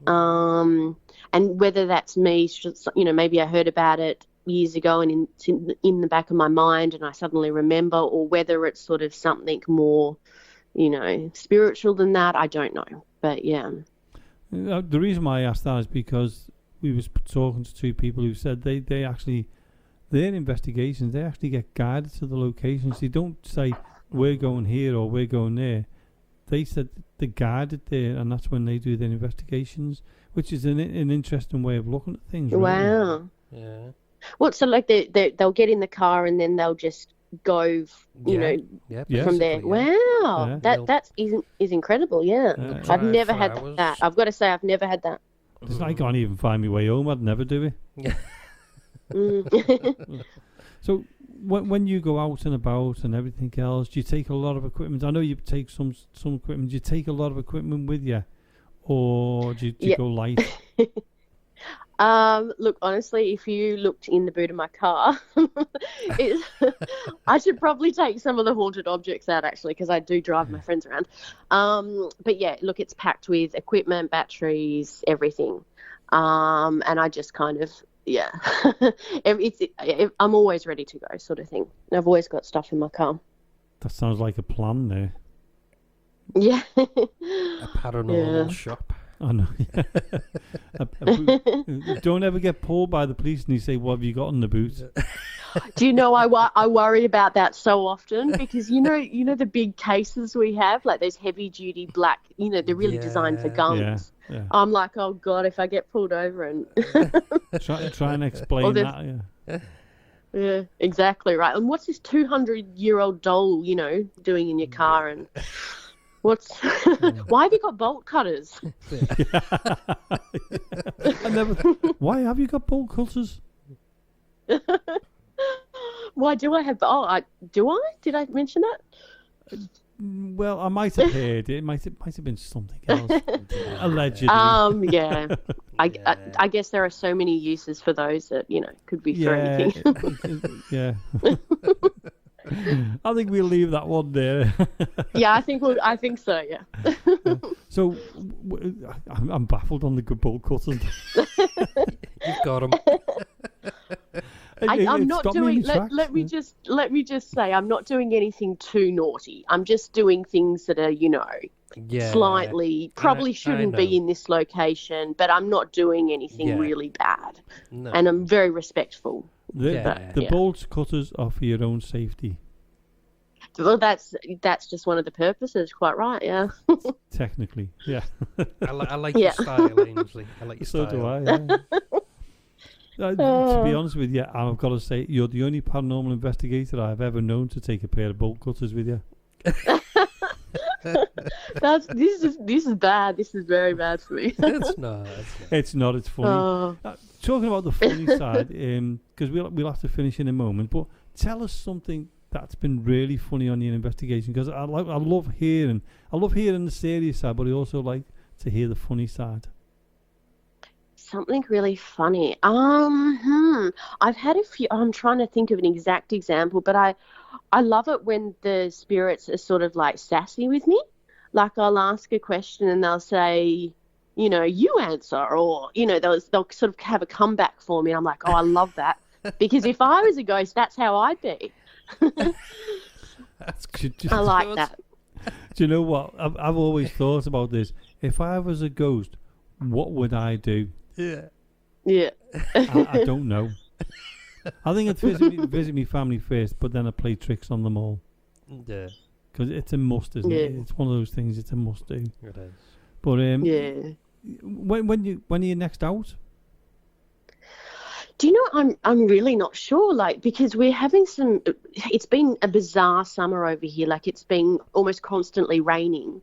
And whether that's me, maybe I heard about it years ago and in the back of my mind and I suddenly remember, or whether it's sort of something more, spiritual than that, I don't know. But yeah. The reason why I asked that is because we was talking to two people who said they actually, their investigations, they actually get guided to the locations. They don't say we're going here or we're going there. They said they're guided there, and that's when they do their investigations, which is an interesting way of looking at things. Really. Wow. Yeah. Well, so like they'll get in the car and then they'll just go, from there. Yeah. Wow, that is incredible. Yeah, I've never had that. I've got to say, I've never had that. I can't even find my way home. I'd never do it. So when you go out and about and everything else, do you take a lot of equipment? I know you take some equipment. Do you take a lot of equipment with you, or do you go light? Look, honestly, if you looked in the boot of my car, I should probably take some of the haunted objects out, actually, because I do drive my friends around. But yeah, look, it's packed with equipment, batteries, everything. And I just kind of, I'm always ready to go, sort of thing. I've always got stuff in my car. That sounds like a plan there. Yeah. A paranormal shop. I know. Don't ever get pulled by the police and you say, "What have you got in the boot?" Do you know I worry about that so often, because you know the big cases we have, like those heavy duty black, they're really designed for guns. Yeah. I'm like, oh God, if I get pulled over and try and explain that. Yeah, exactly right. And what's this 200-year-old doll, doing in your car? And why have you got bolt cutters? Why have you got bolt cutters? Why do I have? Do I? Did I mention that? Well, I might have heard it. It might have been something else. Allegedly. Yeah. I guess there are so many uses for those that could be for anything. Yeah. I think we'll leave that one there. Yeah, I think so. Yeah. So I'm baffled on the good bolt cutters. You've got them. I'm not doing. Let me just say, I'm not doing anything too naughty. I'm just doing things that are, slightly probably shouldn't be in this location, but I'm not doing anything really bad. No. And I'm very respectful. The bolt cutters are for your own safety. Well, that's just one of the purposes. Quite right, yeah. Technically, yeah. I like your style, Ainsley. I like your style. So do I. Yeah. To be honest with you, I've got to say, you're the only paranormal investigator I've ever known to take a pair of bolt cutters with you. This is bad. This is very bad for me. It's not. It's not. It's funny. Talking about the funny side, because we'll have to finish in a moment. But tell us something that's been really funny on your investigation, because I love hearing the serious side, but I also like to hear the funny side. Something really funny. I've had a few. I'm trying to think of an exact example, but I love it when the spirits are sort of like sassy with me. Like I'll ask a question and they'll say, you know, you answer, or you know, they'll sort of have a comeback for me. And I'm like, oh, I love that, because if I was a ghost, that's how I'd be. That's I like that. Do you know what? I've always thought about this. If I was a ghost, what would I do? Yeah. I don't know. I think I'd visit my family first, but then I'd play tricks on them all. Yeah. Because it's a must, isn't it? It's one of those things. It's a must do. It is. But yeah. When are you next out? Do you know, I'm really not sure, like, because we're having it's been a bizarre summer over here. Like, it's been almost constantly raining.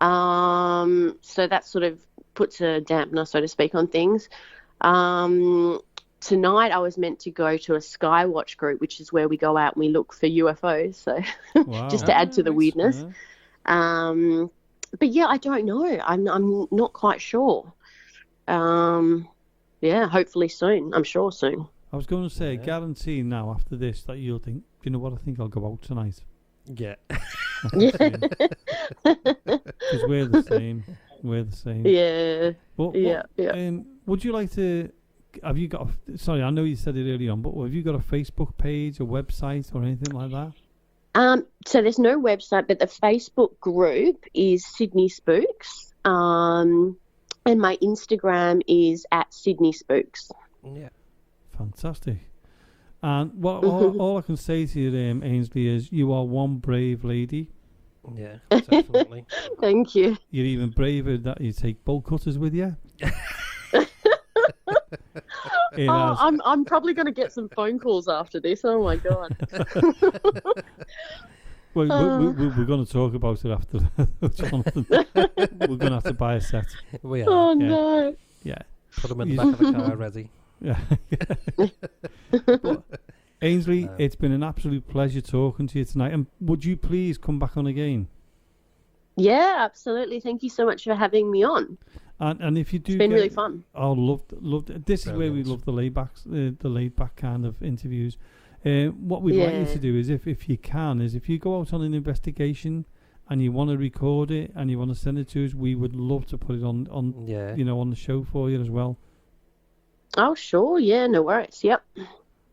So that sort of puts a dampener, so to speak, on things. Tonight I was meant to go to a Skywatch group, which is where we go out and we look for UFOs. So wow. Just to add to the weirdness. Yeah. But yeah, I don't know. I'm not quite sure. Yeah, hopefully soon. I'm sure soon. I was going to say, guarantee now after this that you'll think, you know what, I think I'll go out tonight. Yeah. Because we're the same. We're the same. Yeah. Would you like to, have you got, sorry, I know you said it early on, but have you got a Facebook page, a website or anything like that? So there's no website, but the Facebook group is Sydney Spooks. And my Instagram is @SydneySpooks. Yeah. Fantastic. And all I can say to you, Ainsley, is you are one brave lady. Yeah, definitely. Thank you. You're even braver that you take bolt cutters with you. I'm probably going to get some phone calls after this. Oh my god. Well, we're going to talk about it after, Jonathan. We're going to have to buy a set. We are. Oh no. Yeah. Put them in the back of the car ready. Yeah. But, Ainsley, it's been an absolute pleasure talking to you tonight. And would you please come back on again? Yeah, absolutely. Thank you so much for having me on. And if you do, it's been really fun. Oh, loved it. This is where we love the laid back kind of interviews. What we'd like you to do is, if you can, is if you go out on an investigation and you want to record it and you want to send it to us, we would love to put it on the show for you as well. Oh, sure. Yeah, no worries. Yep.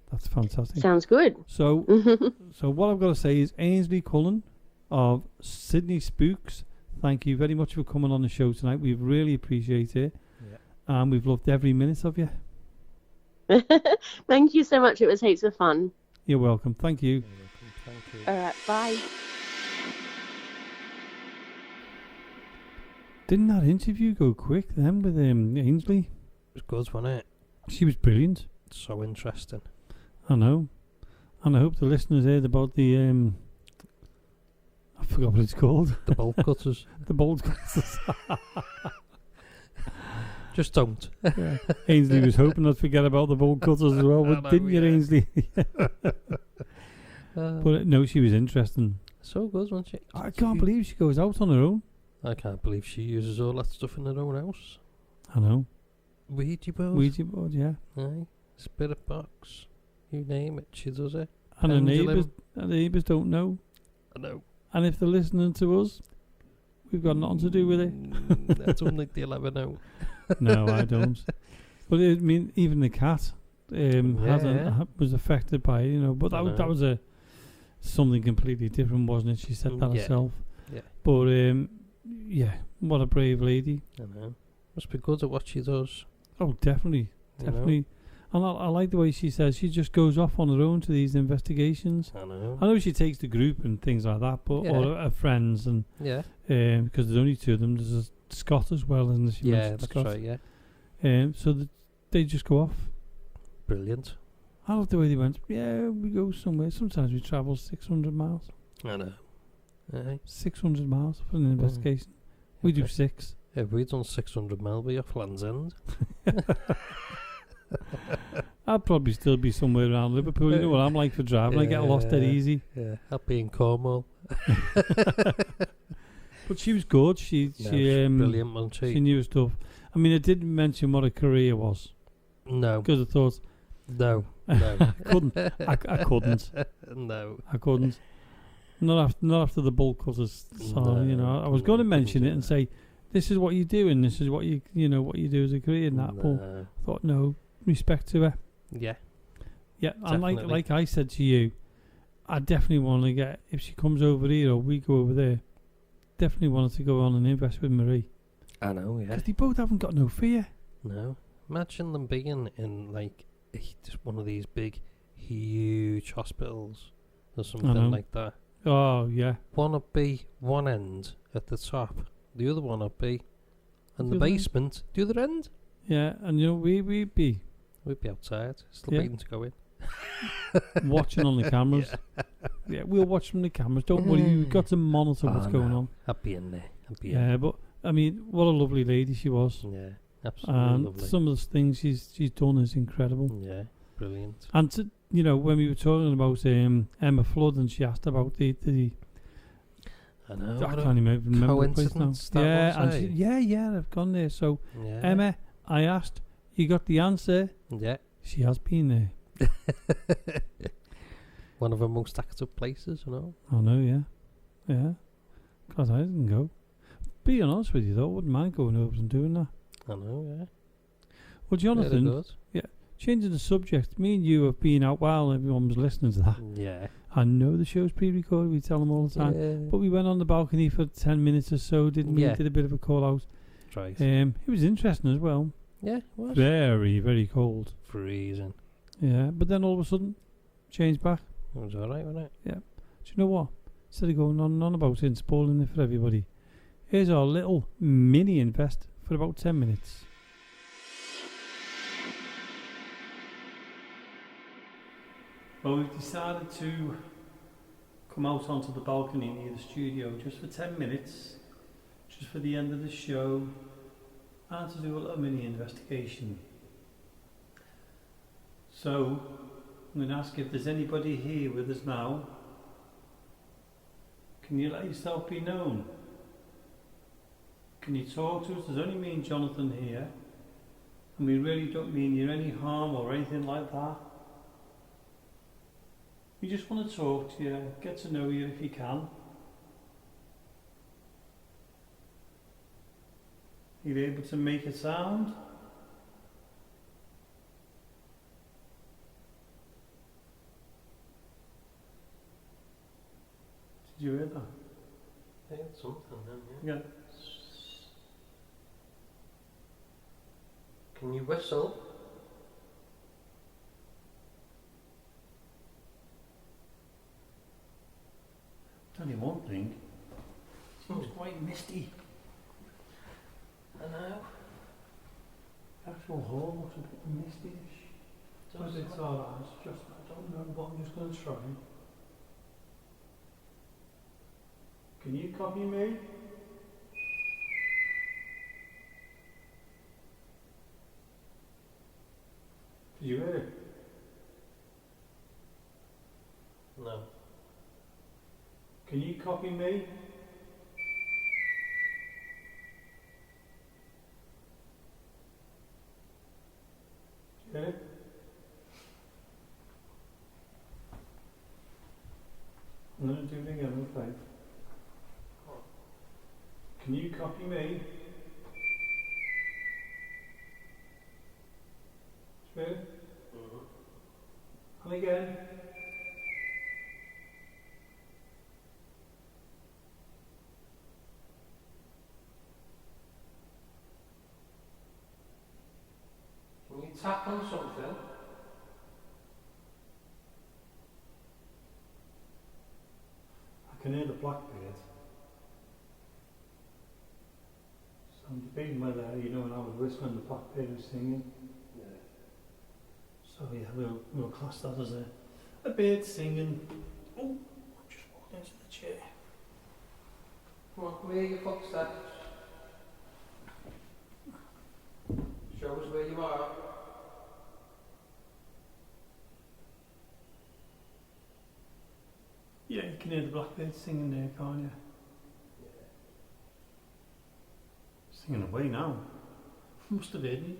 That's fantastic. Sounds good. So, so what I've got to say is, Ainsley Cullen of Sydney Spooks, thank you very much for coming on the show tonight. We really appreciate it. Yeah. And we've loved every minute of you. Thank you so much. It was heaps of fun. You're welcome. Thank you. You're welcome. Thank you. All right. Bye. Didn't that interview go quick then with Ainsley? It was good, wasn't it? She was brilliant. So interesting. I know. And I hope the listeners heard about the I forgot what it's called. The bolt cutters. The bolt cutters. Just don't. Yeah. Ainsley was hoping I'd forget about the bolt cutters as well, but didn't you, Ainsley? But no, she was interesting. So good, wasn't she? I can't believe she goes out on her own. I can't believe she uses all that stuff in her own house. I know. Ouija board. Ouija board, yeah. Aye. Spirit box. You name it, she does it. And her neighbours don't know. I know. And if they're listening to us, we've got nothing to do with it. I don't think they'll ever know. No, I don't. But I mean, even the cat was affected by it, you know. But that was something completely different, wasn't it? She said that herself. Yeah. But yeah, what a brave lady. I know. Must be good at what she does. Oh, definitely. You know? And I like the way she says she just goes off on her own to these investigations. I know she takes the group and things like that, but or her friends and because there's only two of them. There's a Scott as well, and she mentioned Scott. Right. Yeah. So they just go off. Brilliant. I love the way they went. Yeah, we go somewhere. Sometimes we travel 600 miles. I know. Aye. 600 miles for an investigation. We do 6. Yeah, we done 600 mile way off Land's End. I'd probably still be somewhere around Liverpool. You know what I'm like for driving. I get lost dead easy. Yeah, I'll be in Cornwall. But she was good. She brilliant, wasn't she? She knew her stuff. I mean, I didn't mention what her career was. No. Because I thought... No. I couldn't. I couldn't. No. I couldn't. Not after the bulk cutters. So, I was going to mention it and say, this is what you do and this is what you do as a career and that. But I thought, no, respect to her. Yeah. Yeah, and like I said to you, I definitely want to get, if she comes over here or we go over there, definitely wanted to go on and invest with Marie. I know, yeah. Because they both haven't got no fear. No. Imagine them being in, like, just one of these big, huge hospitals or something like that. Oh, yeah. One would be one end at the top, the other one would be in the basement, the other end. Yeah, and we'd be outside, still waiting to go in. Watching on the cameras. Yeah, we'll watch from the cameras. Don't worry, we've got to monitor what's going on. I'd be in there. But I mean, what a lovely lady she was. Yeah, absolutely lovely. Some of the things she's done is incredible. Yeah, brilliant. And when we were talking about Emma Flood and she asked about the I know. I can't even remember the place now. Yeah, I've gone there. So Emma, I asked, you got the answer. Yeah. She has been there. One of her most active places, I know, yeah. Yeah. God, I didn't go. Being honest with you, though, I wouldn't mind going over and doing that. I know, yeah. Well, Jonathan, changing the subject, me and you have been out while everyone was listening to that. Yeah. I know the show's pre-recorded, we tell them all the time. Yeah. But we went on the balcony for 10 minutes or so, didn't we? Did a bit of a call-out. Right. It was interesting as well. Yeah, it was. Very, very cold. Freezing. Yeah, but then all of a sudden, changed back. It was alright, wasn't it? Yeah. Do you know what? Instead of going on and on about it and spoiling it for everybody, here's our little mini invest for about 10 minutes. Well, we've decided to come out onto the balcony near the studio just for 10 minutes, just for the end of the show, and to do a little mini investigation. So, I'm going to ask if there's anybody here with us now. Can you let yourself be known? Can you talk to us? There's only me and Jonathan here, and we really don't mean you any harm or anything like that. We just want to talk to you, get to know you if you can. Are you able to make a sound? Did you hear that? I heard something then, yeah. Can you whistle? Tell you one thing, it seems quite misty. I know. The actual hall looks a bit misty-ish. But it's alright, it's just, I don't know, but I'm just going to try. Can you copy me? Did you hear it? No. Can you copy me? Did you hear it? I'm going to do it again, okay? Can you copy me? Did you hear it? And again. Can you tap on something? I can hear the blackbird. So I'm debating whether, when I was whistling, the blackbird was singing. Yeah. So yeah, we'll class that as a bird singing. Oh, I just walked into the chair. Come on, come here, your footsteps. Show us where you are. Yeah, you can hear the blackbird singing there, can't you? Yeah. Singing away now. Must have heard me.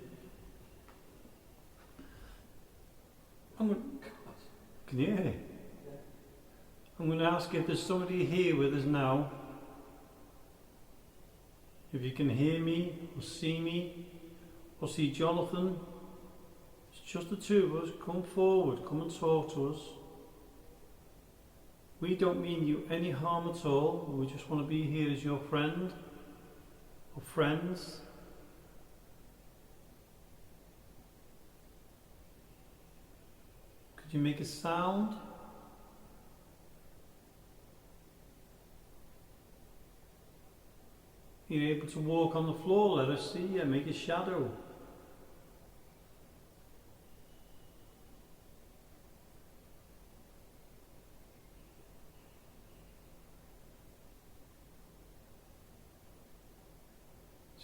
Can you hear? Yeah. I'm going to ask if there's somebody here with us now. If you can hear me, or see Jonathan. It's just the two of us. Come forward, come and talk to us. We don't mean you any harm at all. We just want to be here as your friend or friends. Could you make a sound? You're able to walk on the floor, let us see you, make a shadow.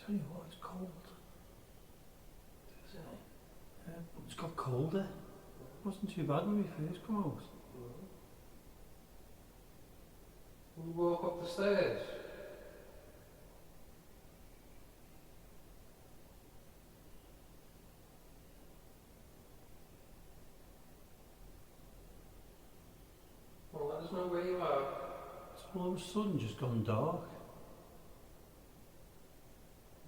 Tell you what, it's cold. Yeah, it's got colder. It wasn't too bad when we first come out. Can you walk up the stairs? Well, let us know where you are. It's all of a sudden just gone dark.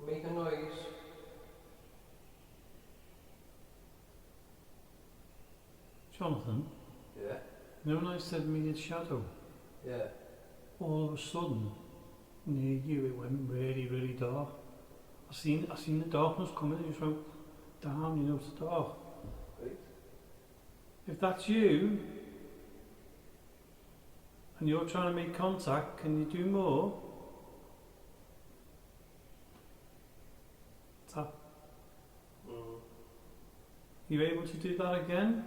Make a noise. Jonathan, Yeah. you know when I said me a shadow? Yeah. All of a sudden, near you it went really, really dark. I seen the darkness coming, it just went down, you know, it's dark. Right. If that's you, and you're trying to make contact, can you do more? Tap. You able to do that again?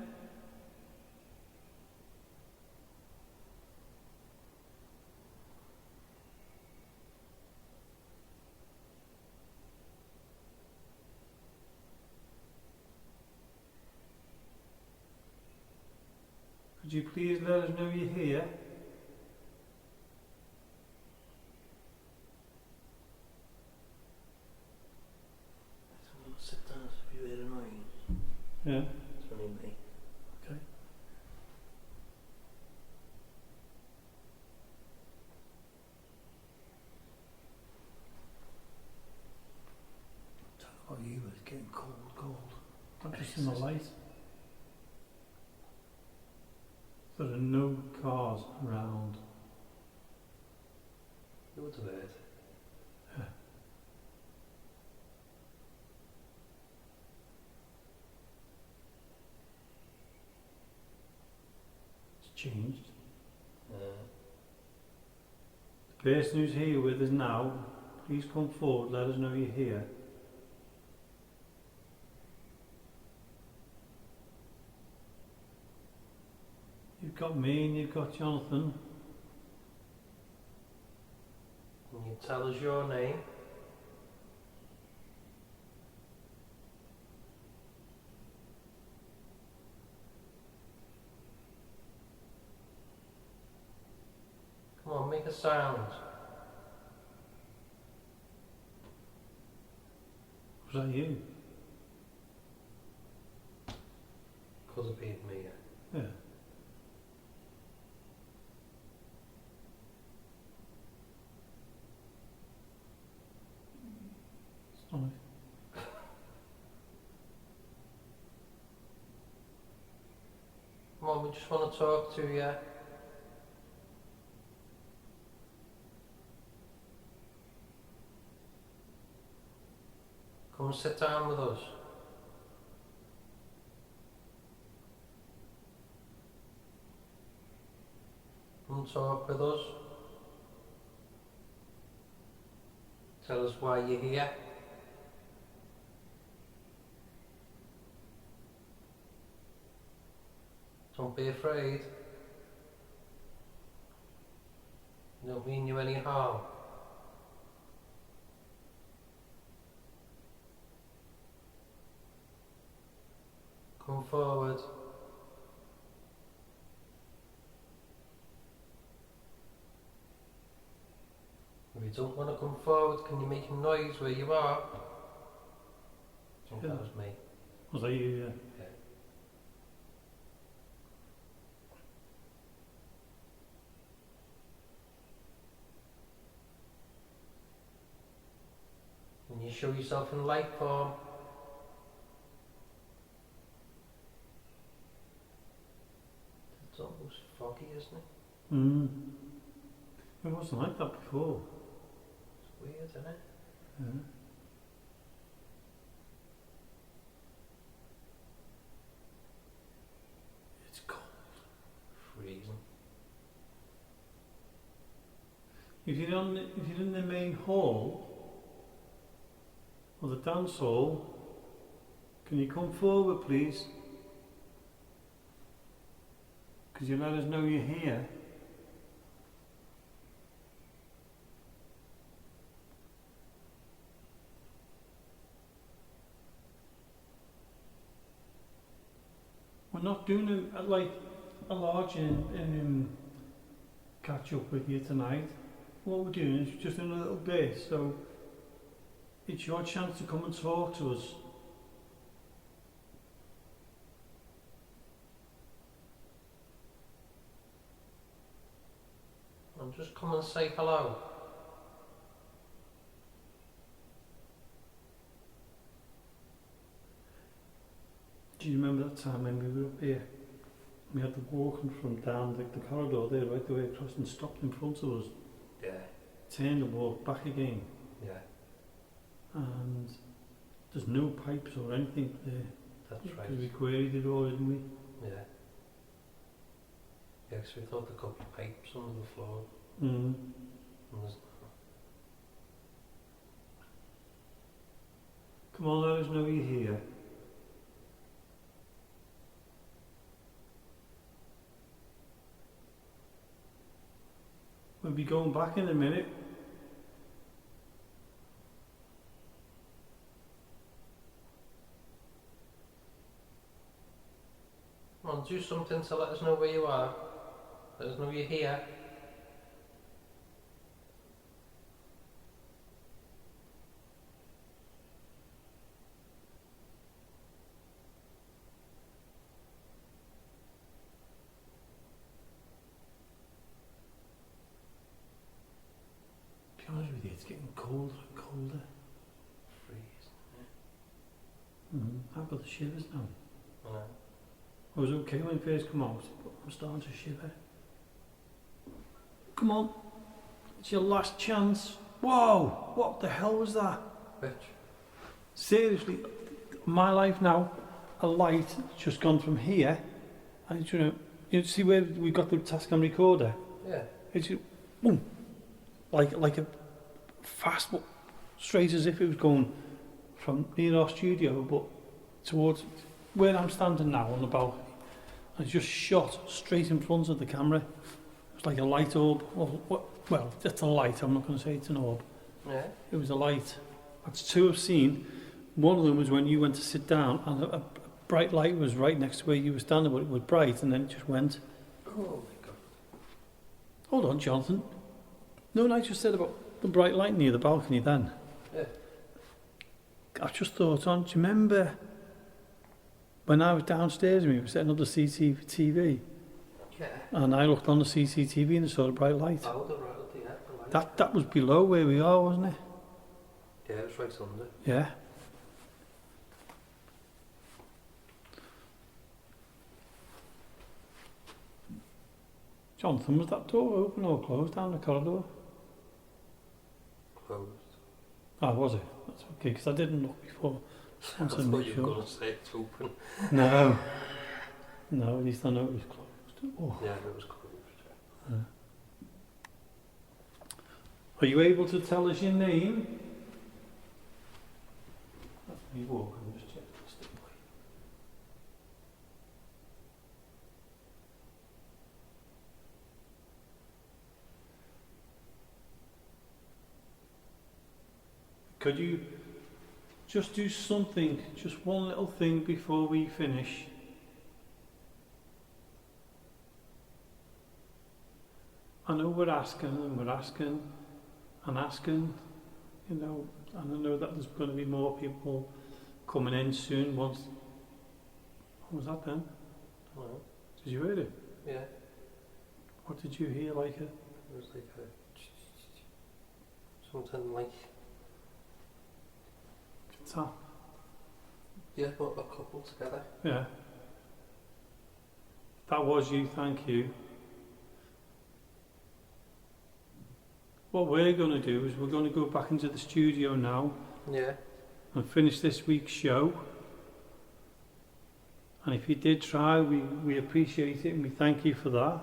Could you please let us know you're here? Sit down if you hear annoying. Yeah. It's only me. Okay. Don't know about you, but it's getting cold. Not just in the light. There are no cars around. You would have heard. Yeah. It's changed. The person who's here with us now, please come forward, let us know you're here. You've got me and you've got Jonathan. Can you tell us your name? Come on, make a sound. Was that you? Could have been me. Yeah. Sorry. Come on, we just want to talk to you. Come and sit down with us. Come and talk with us. Tell us why you're here. Don't be afraid. We don't mean you any harm. come forward? If you don't want to come forward, can you make a noise where you are? I think that was me. Was that you? Yeah. Yeah. Can you show yourself in light form? It's almost foggy, isn't it? Mm. It wasn't like that before. It's weird, isn't it? Yeah. It's cold. Freezing. If you're in the main hall or the dance hall, can you come forward, please? Because you let us know you're here. We're not doing a large catch up with you tonight. What we're doing is just in a little bit, so it's your chance to come and talk to us. And just come and say hello. Do you remember that time when we were up here? We had to walking from down the corridor there right the way across and stopped in front of us. Yeah. Turned and walked back again. Yeah. And there's no pipes or anything there. That's right. Because we queried it all, didn't we? Yeah. Yeah, 'cause we thought there could be pipes under the floor. Mm. And there's Come on, let us know you're here. We'll be going back in a minute. Come on, do something to let us know where you are. Let us know you're here. To be honest with you, it's getting colder and colder. Freeze. I've got the shivers now. I know. I was okay when it first come out, but I'm starting to shiver. Come on, it's your last chance. Whoa, what the hell was that? Which? Seriously, my life now, a light just gone from here, and it's, you see where we got the Tascam recorder? Yeah. It's boom, like a fast, straight as if it was going from near our studio, but towards where I'm standing now on the balcony. And it's just shot straight in front of the camera. It's like a light orb. Well, it's a light. I'm not going to say it's an orb. Yeah. It was a light. That's two I've seen. One of them was when you went to sit down, and a bright light was right next to where you were standing, but it was bright, and then it just went. Oh my God. Hold on, Jonathan. No, I just said about the bright light near the balcony then. Yeah. I just thought on, do you remember when I was downstairs and we were setting up the CCTV? Yeah. And I looked on the CCTV and saw a bright light. Oh, the light. That was below where we are, wasn't it? Yeah, it was right under. Yeah. Jonathan, was that door open or closed down the corridor? Closed. Ah, was it? That's okay, because I didn't look before. I thought you were going to say it's open. No. No, at least I know it was closed. Oh. Yeah, it was closed. Are you able to tell us your name? That's me walking, just check the stick light. Could you just do something, just one little thing before we finish? I know we're asking and we're asking and asking, you know, and I know that there's going to be more people coming in soon once. What was that then? Hello. Did you hear it? Yeah. What did you hear like it? It was like something like Tap. yeah, but a couple together. Yeah. That was you, thank you. What we're going to do is we're going to go back into the studio now Yeah. and finish this week's show. And if you did try, we appreciate it and we thank you for that.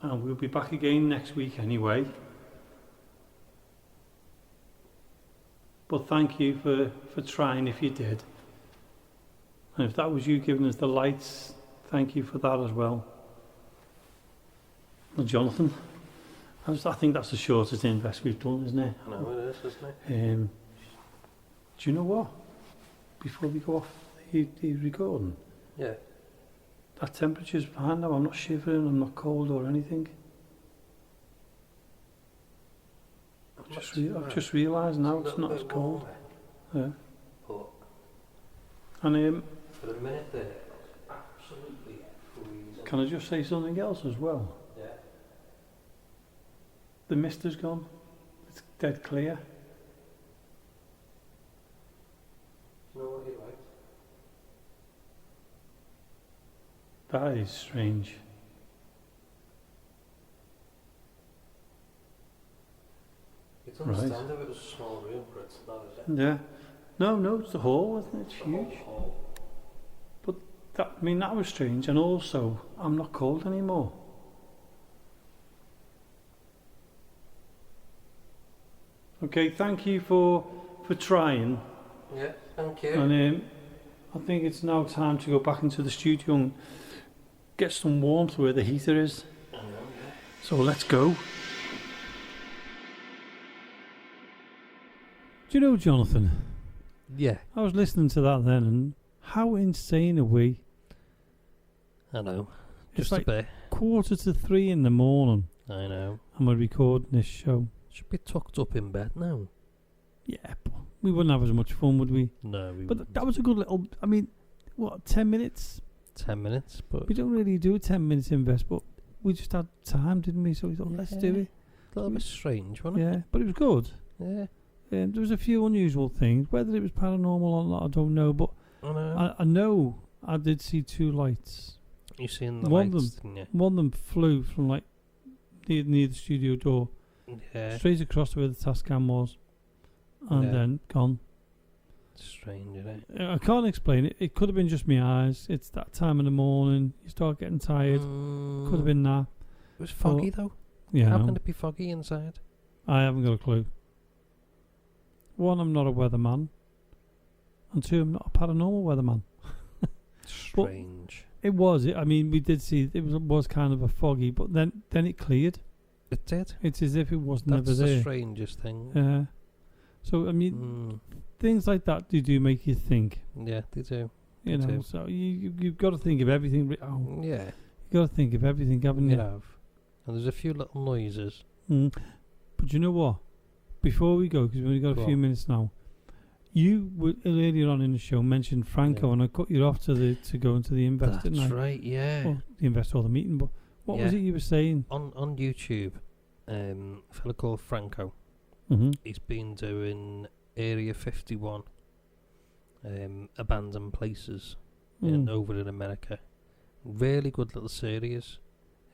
And we'll be back again next week anyway. But thank you for trying if you did. And if that was you giving us the lights, thank you for that as well. Well, Jonathan, I think that's the shortest invest we've done, isn't it? I know it is, isn't it? Do you know what? Before we go off the recording, Yeah. that temperature's fine now. I'm not shivering, I'm not cold or anything. I've just realised now it's not as cold. Yeah. But And for a minute there, it was absolutely freezing. can I just say something else as well? Yeah. The mist has gone. It's dead clear. You know what you like? That is strange. You'd understand if it was a small room, but it's not, is it? Yeah. No, it's the hall, isn't it? It's huge. But that was strange. And also, I'm not cold anymore. Okay, thank you for trying. Yeah, thank you. And I think it's now time to go back into the studio and get some warmth where the heater is. I know, yeah. So let's go. Do you know, Jonathan? Yeah. I was listening to that then, and how insane are we? I know. It's Just like a bit. 2:45 in the morning, I know. and we're recording this show. Should be tucked up in bed now. Yeah, but we wouldn't have as much fun, would we? No, we But wouldn't. that was a good little. I mean, what, 10 minutes? 10 minutes, but We don't really do a 10 minutes invest, but we just had time, didn't we? So we thought, let's do it. a little bit strange, wasn't Yeah, but it was good. it? Yeah. There was a few unusual things. Whether it was paranormal or not, I don't know. But I know. I know I did see two lights. You seen the one lights, of them, didn't one of them flew from like near the studio door, you? Yeah. straight across to where the task cam was, and Yeah. then gone. Strange, isn't it? I can't explain it. It could have been just my eyes. It's that time in the morning. You start getting tired. Could have been that. It was foggy though. Yeah, How no. can it be foggy inside? I haven't got a clue. One, I'm not a weatherman, and two, I'm not a paranormal weatherman. Strange. It was. I mean, we did see it was kind of a foggy, but then it cleared. It did. It's as if it was That's never the there. strangest thing. Yeah. So I mean, things like that do make you think. Yeah, they do. You They know. do. So you've got to think of everything. Yeah, You got to think of everything, haven't you you? have. And there's a few little noises. But you know what? Before we go, because we've only got Go a few on. minutes now. You were earlier on in the show mentioned Franco, Yeah. and I cut you off to go into the invest, didn't I? That's right, yeah. Well, the invest or the meeting, but what was Yeah. it you were saying? On YouTube, a fella called Franco, Mm-hmm. he's been doing Area 51, abandoned places over in America. Really good little series.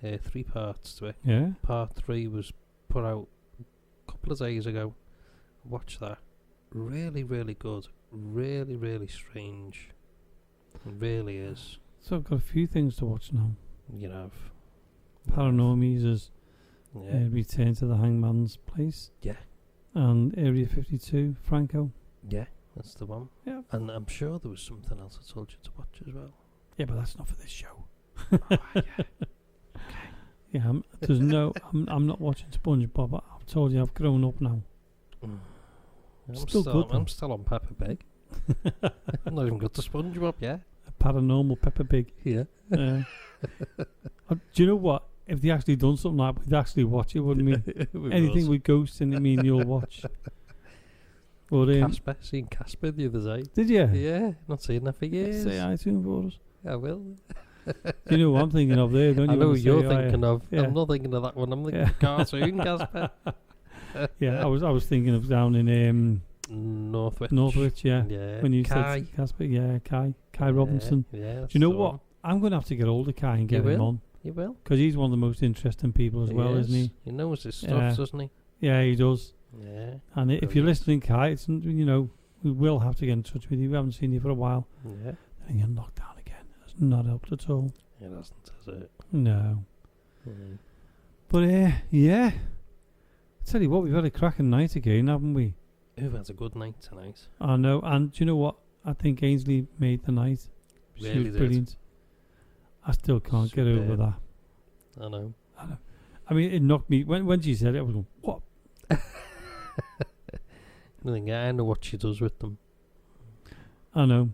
3 parts to it. Yeah. Part 3 was put out a couple of days ago. Watch that. Really, really good. Really, really strange. It really is. So I've got a few things to watch now. You know. Paranormies, Yeah. Return to the Hangman's Place. Yeah. And Area 52, Franco. Yeah, that's the one. Yeah. And I'm sure there was something else I told you to watch as well. Yeah, but that's not for this show. Yeah. Yeah, there's no. I'm not watching SpongeBob. I've told you I've grown up now. I'm Still still, good, though. I'm still on Peppa Pig. I'm not even got to SpongeBob yet. Paranormal Peppa Pig. Yeah. Do you know what? If they actually done something like that, we'd actually watch it, wouldn't we? Anything with ghosts in it, you'll watch. But, Casper, seen Casper the other day. Did you? Yeah, not seen that for years. Say hi to him for us. I will. You know what I'm thinking of there, don't you? I know what you're thinking of. Yeah. I'm not thinking of that one. I'm thinking of cartoon Casper. Yeah, I was thinking of down in Northwich. Yeah. When you Kai. said Casper, Kai Robinson. Yeah. Do you know what? I'm going to have to get hold of Kai and get him on. You will? Because he's one of the most interesting people as well, isn't he? He knows his stuff, doesn't he? Yeah, he does. Yeah. And if you're listening, Kai, it's, we will have to get in touch with you. We haven't seen you for a while. Yeah. And you're knocked down again. It's not helped at all. It hasn't, has it? No. But, yeah. Tell you what, we've had a cracking night again, haven't we? We've had a good night tonight. I know. And do you know what? I think Ainsley made the night. She Really was did. brilliant. I still can't get over that. I know. I mean, it knocked me. When she said it, I was going, what? I know what she does with them. I know.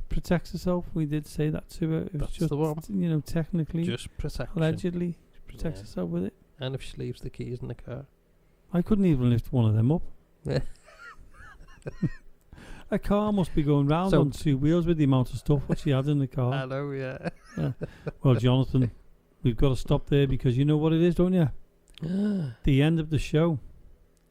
Protects herself. We did say that to her. It was That's just, the one. technically. Just protection. Allegedly. She protects herself with it. And if she leaves the keys in the car. I couldn't even lift one of them up. A car must be going round on two wheels with the amount of stuff what she had in the car. I know, yeah. Well, Jonathan, we've got to stop there because you know what it is, don't you? The end of the show.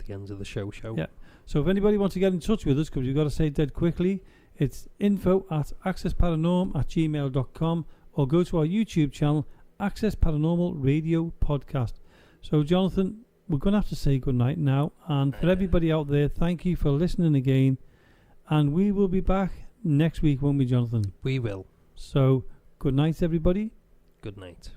The end of the show. Yeah. So if anybody wants to get in touch with us, because you've got to say dead quickly, it's info@accessparanorm@gmail.com or go to our YouTube channel, Access Paranormal Radio Podcast. So, Jonathan, we're going to have to say goodnight now. And for everybody out there, thank you for listening again. And we will be back next week, won't we, Jonathan? We will. So, good night, everybody. Good night.